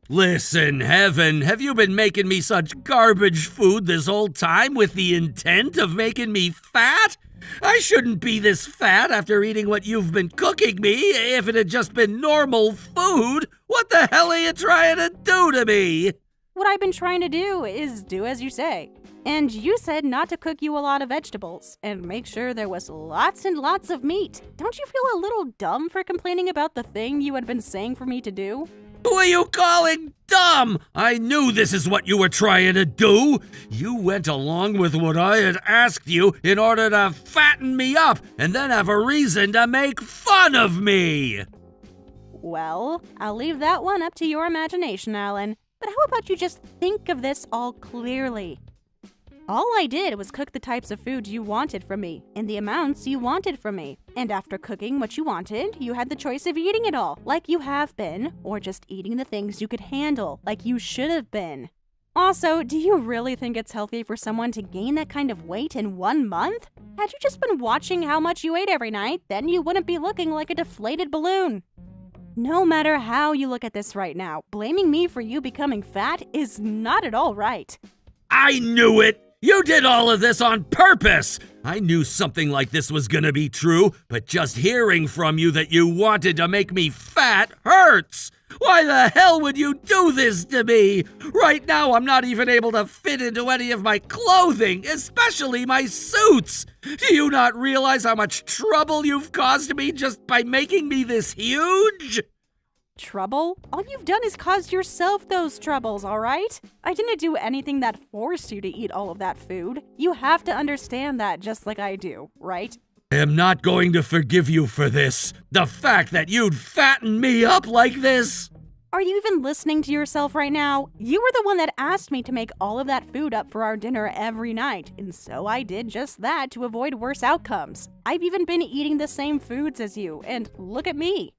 Listen, Heaven, have you been making me such garbage food this whole time with the intent of making me fat? I shouldn't be this fat after eating what you've been cooking me. If it had just been normal food, what the hell are you trying to do to me? what I've been trying to do is do as you say. And you said not to cook you a lot of vegetables and make sure there was lots and lots of meat. Don't you feel a little dumb for complaining about the thing you had been saying for me to do? Who are you calling dumb? I knew this is what you were trying to do. You went along with what I had asked you in order to fatten me up and then have a reason to make fun of me. Well, I'll leave that one up to your imagination, Alan. But how about you just think of this all clearly? All I did was cook the types of food you wanted from me, in the amounts you wanted from me. And after cooking what you wanted, you had the choice of eating it all, like you have been, or just eating the things you could handle, like you should have been. Also, do you really think it's healthy for someone to gain that kind of weight in 1 month? Had you just been watching how much you ate every night, then you wouldn't be looking like a deflated balloon. No matter how you look at this right now, blaming me for you becoming fat is not at all right. I knew it! You did all of this on purpose! I knew something like this was gonna be true, but just hearing from you that you wanted to make me fat hurts! Why the hell would you do this to me? Right now, I'm not even able to fit into any of my clothing, especially my suits! Do you not realize how much trouble you've caused me just by making me this huge? Trouble? All you've done is caused yourself those troubles, alright? I didn't do anything that forced you to eat all of that food. You have to understand that just like I do, right? I am not going to forgive you for this. The fact that you'd fatten me up like this. Are you even listening to yourself right now? You were the one that asked me to make all of that food up for our dinner every night, and so I did just that to avoid worse outcomes. I've even been eating the same foods as you, and look at me.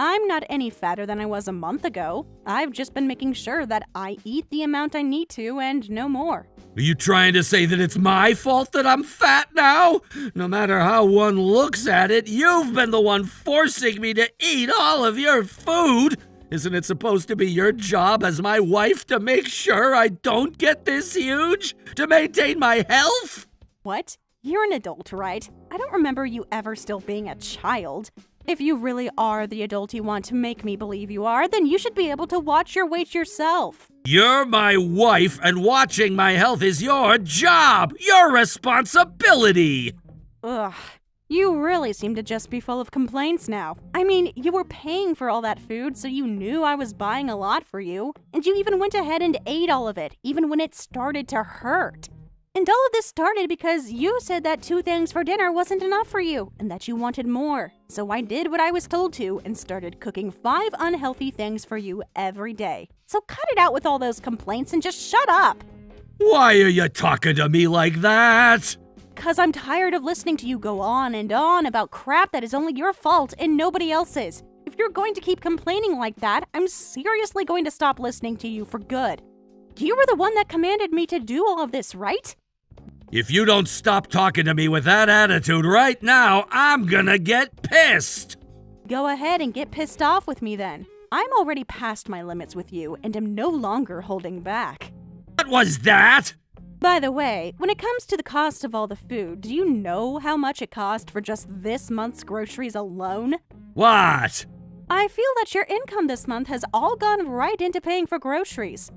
I'm not any fatter than I was a month ago. I've just been making sure that I eat the amount I need to and no more. Are you trying to say that it's my fault that I'm fat now? No matter how one looks at it, you've been the one forcing me to eat all of your food. Isn't it supposed to be your job as my wife to make sure I don't get this huge? To maintain my health? What? You're an adult, right? I don't remember you ever still being a child. If you really are the adult you want to make me believe you are, then you should be able to watch your weight yourself. You're my wife, and watching my health is your job, your responsibility. Ugh. You really seem to just be full of complaints now. I mean, you were paying for all that food, so you knew I was buying a lot for you. And you even went ahead and ate all of it, even when it started to hurt. And all of this started because you said that 2 things for dinner wasn't enough for you, and that you wanted more. So I did what I was told to and started cooking 5 unhealthy things for you every day. So cut it out with all those complaints and just shut up. Why are you talking to me like that? 'Cause I'm tired of listening to you go on and on about crap that is only your fault and nobody else's. If you're going to keep complaining like that, I'm seriously going to stop listening to you for good. You were the one that commanded me to do all of this, right? If you don't stop talking to me with that attitude right now, I'm gonna get pissed. Go ahead and get pissed off with me then. I'm already past my limits with you and am no longer holding back. What was that? By the way, when it comes to the cost of all the food, do you know how much it cost for just this month's groceries alone? What? I feel that your income this month has all gone right into paying for groceries.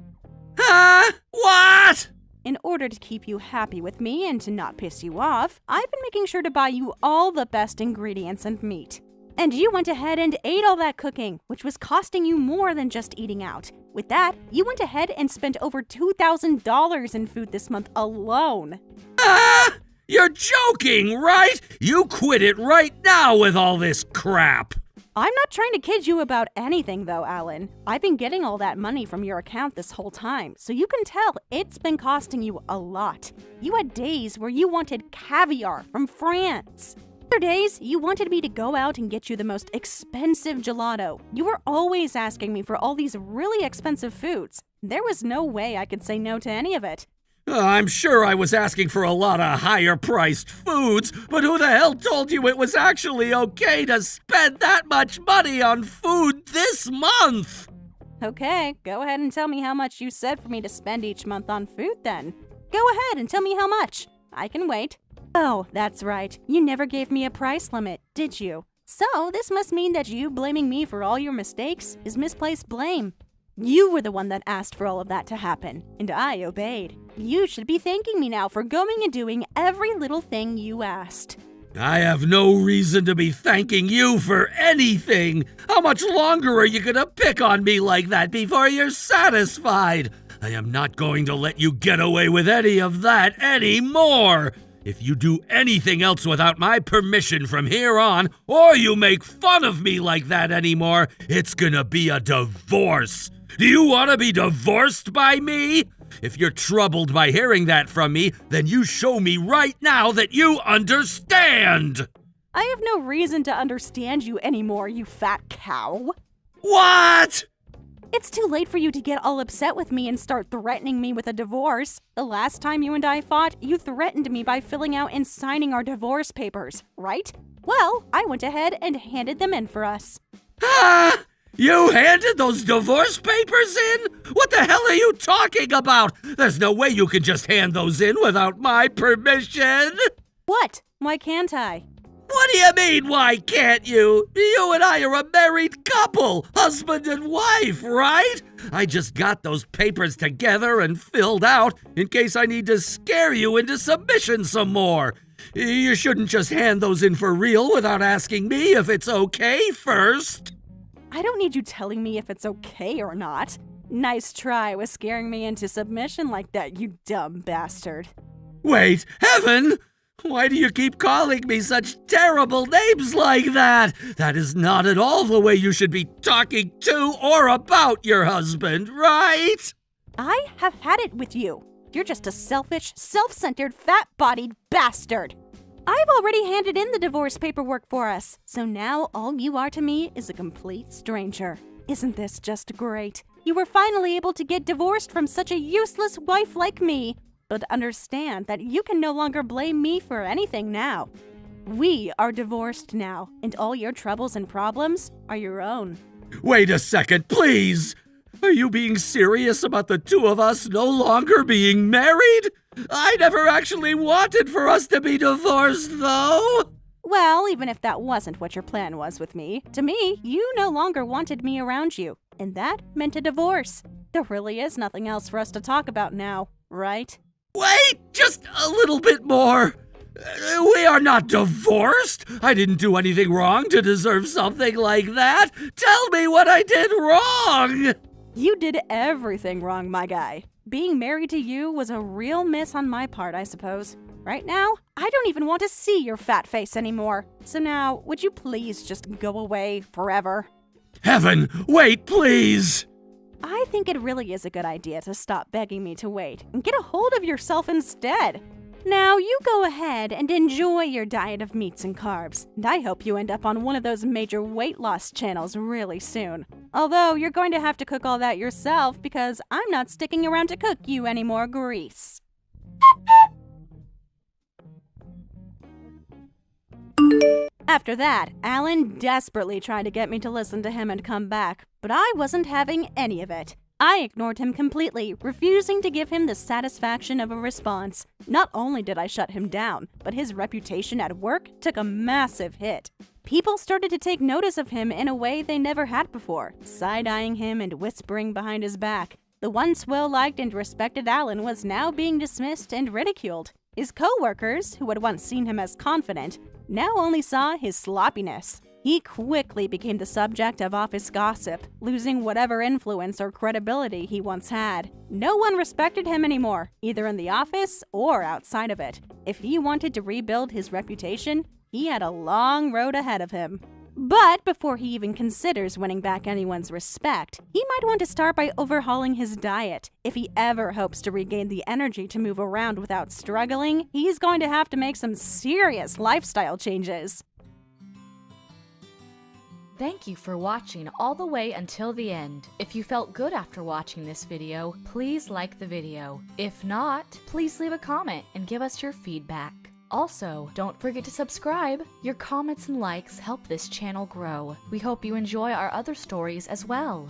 Huh? What? In order to keep you happy with me and to not piss you off, I've been making sure to buy you all the best ingredients and meat. And you went ahead and ate all that cooking, which was costing you more than just eating out. With that, you went ahead and spent over $2,000 in food this month alone. Ah! You're joking, right? You quit it right now with all this crap. I'm not trying to kid you about anything, though, Alan. I've been getting all that money from your account this whole time, so you can tell it's been costing you a lot. You had days where you wanted caviar from France. Other days, you wanted me to go out and get you the most expensive gelato. You were always asking me for all these really expensive foods. There was no way I could say no to any of it. I'm sure I was asking for a lot of higher-priced foods, but who the hell told you it was actually okay to spend that much money on food this month? Okay, go ahead and tell me how much you said for me to spend each month on food then. Go ahead and tell me how much. I can wait. Oh, that's right. You never gave me a price limit, did you? So this must mean that you blaming me for all your mistakes is misplaced blame. You were the one that asked for all of that to happen, and I obeyed. You should be thanking me now for going and doing every little thing you asked. I have no reason to be thanking you for anything. How much longer are you gonna pick on me like that before you're satisfied? I am not going to let you get away with any of that anymore. If you do anything else without my permission from here on, or you make fun of me like that anymore, it's gonna be a divorce. Do you want to be divorced by me? If you're troubled by hearing that from me, then you show me right now that you understand. I have no reason to understand you anymore, you fat cow. What? It's too late for you to get all upset with me and start threatening me with a divorce. The last time you and I fought, you threatened me by filling out and signing our divorce papers, right? Well, I went ahead and handed them in for us. Ah! You handed those divorce papers in? What the hell are you talking about? There's no way you can just hand those in without my permission. What? Why can't I? What do you mean, why can't you? You and I are a married couple, husband and wife, right? I just got those papers together and filled out in case I need to scare you into submission some more. You shouldn't just hand those in for real without asking me if it's okay first. I don't need you telling me if it's okay or not. Nice try with scaring me into submission like that, you dumb bastard. Wait, Heaven! Why do you keep calling me such terrible names like that? That is not at all the way you should be talking to or about your husband, right? I have had it with you. You're just a selfish, self-centered, fat-bodied bastard. I've already handed in the divorce paperwork for us, so now all you are to me is a complete stranger. Isn't this just great? You were finally able to get divorced from such a useless wife like me. But understand that you can no longer blame me for anything now. We are divorced now, and all your troubles and problems are your own. Wait a second, please! Are you being serious about the two of us no longer being married? I never actually wanted for us to be divorced, though! Well, even if that wasn't what your plan was with me, to me, you no longer wanted me around you, and that meant a divorce. There really is nothing else for us to talk about now, right? Wait, just a little bit more. We are not divorced. I didn't do anything wrong to deserve something like that. Tell me what I did wrong. You did everything wrong, my guy. Being married to you was a real miss on my part, I suppose. Right now, I don't even want to see your fat face anymore. So now, would you please just go away forever? Heaven, wait, please. I think it really is a good idea to stop begging me to wait and get a hold of yourself instead. Now, you go ahead and enjoy your diet of meats and carbs, and I hope you end up on one of those major weight loss channels really soon. Although, you're going to have to cook all that yourself because I'm not sticking around to cook you any more grease. After that, Alan desperately tried to get me to listen to him and come back, but I wasn't having any of it. I ignored him completely, refusing to give him the satisfaction of a response. Not only did I shut him down, but his reputation at work took a massive hit. People started to take notice of him in a way they never had before, side-eyeing him and whispering behind his back. The once well-liked and respected Alan was now being dismissed and ridiculed. His co-workers, who had once seen him as confident, now only saw his sloppiness. He quickly became the subject of office gossip, losing whatever influence or credibility he once had. No one respected him anymore, either in the office or outside of it. If he wanted to rebuild his reputation, he had a long road ahead of him. But before he even considers winning back anyone's respect, he might want to start by overhauling his diet. If he ever hopes to regain the energy to move around without struggling, he's going to have to make some serious lifestyle changes. Thank you for watching all the way until the end. If you felt good after watching this video, please like the video. If not, please leave a comment and give us your feedback. Also, don't forget to subscribe. Your comments and likes help this channel grow. We hope you enjoy our other stories as well.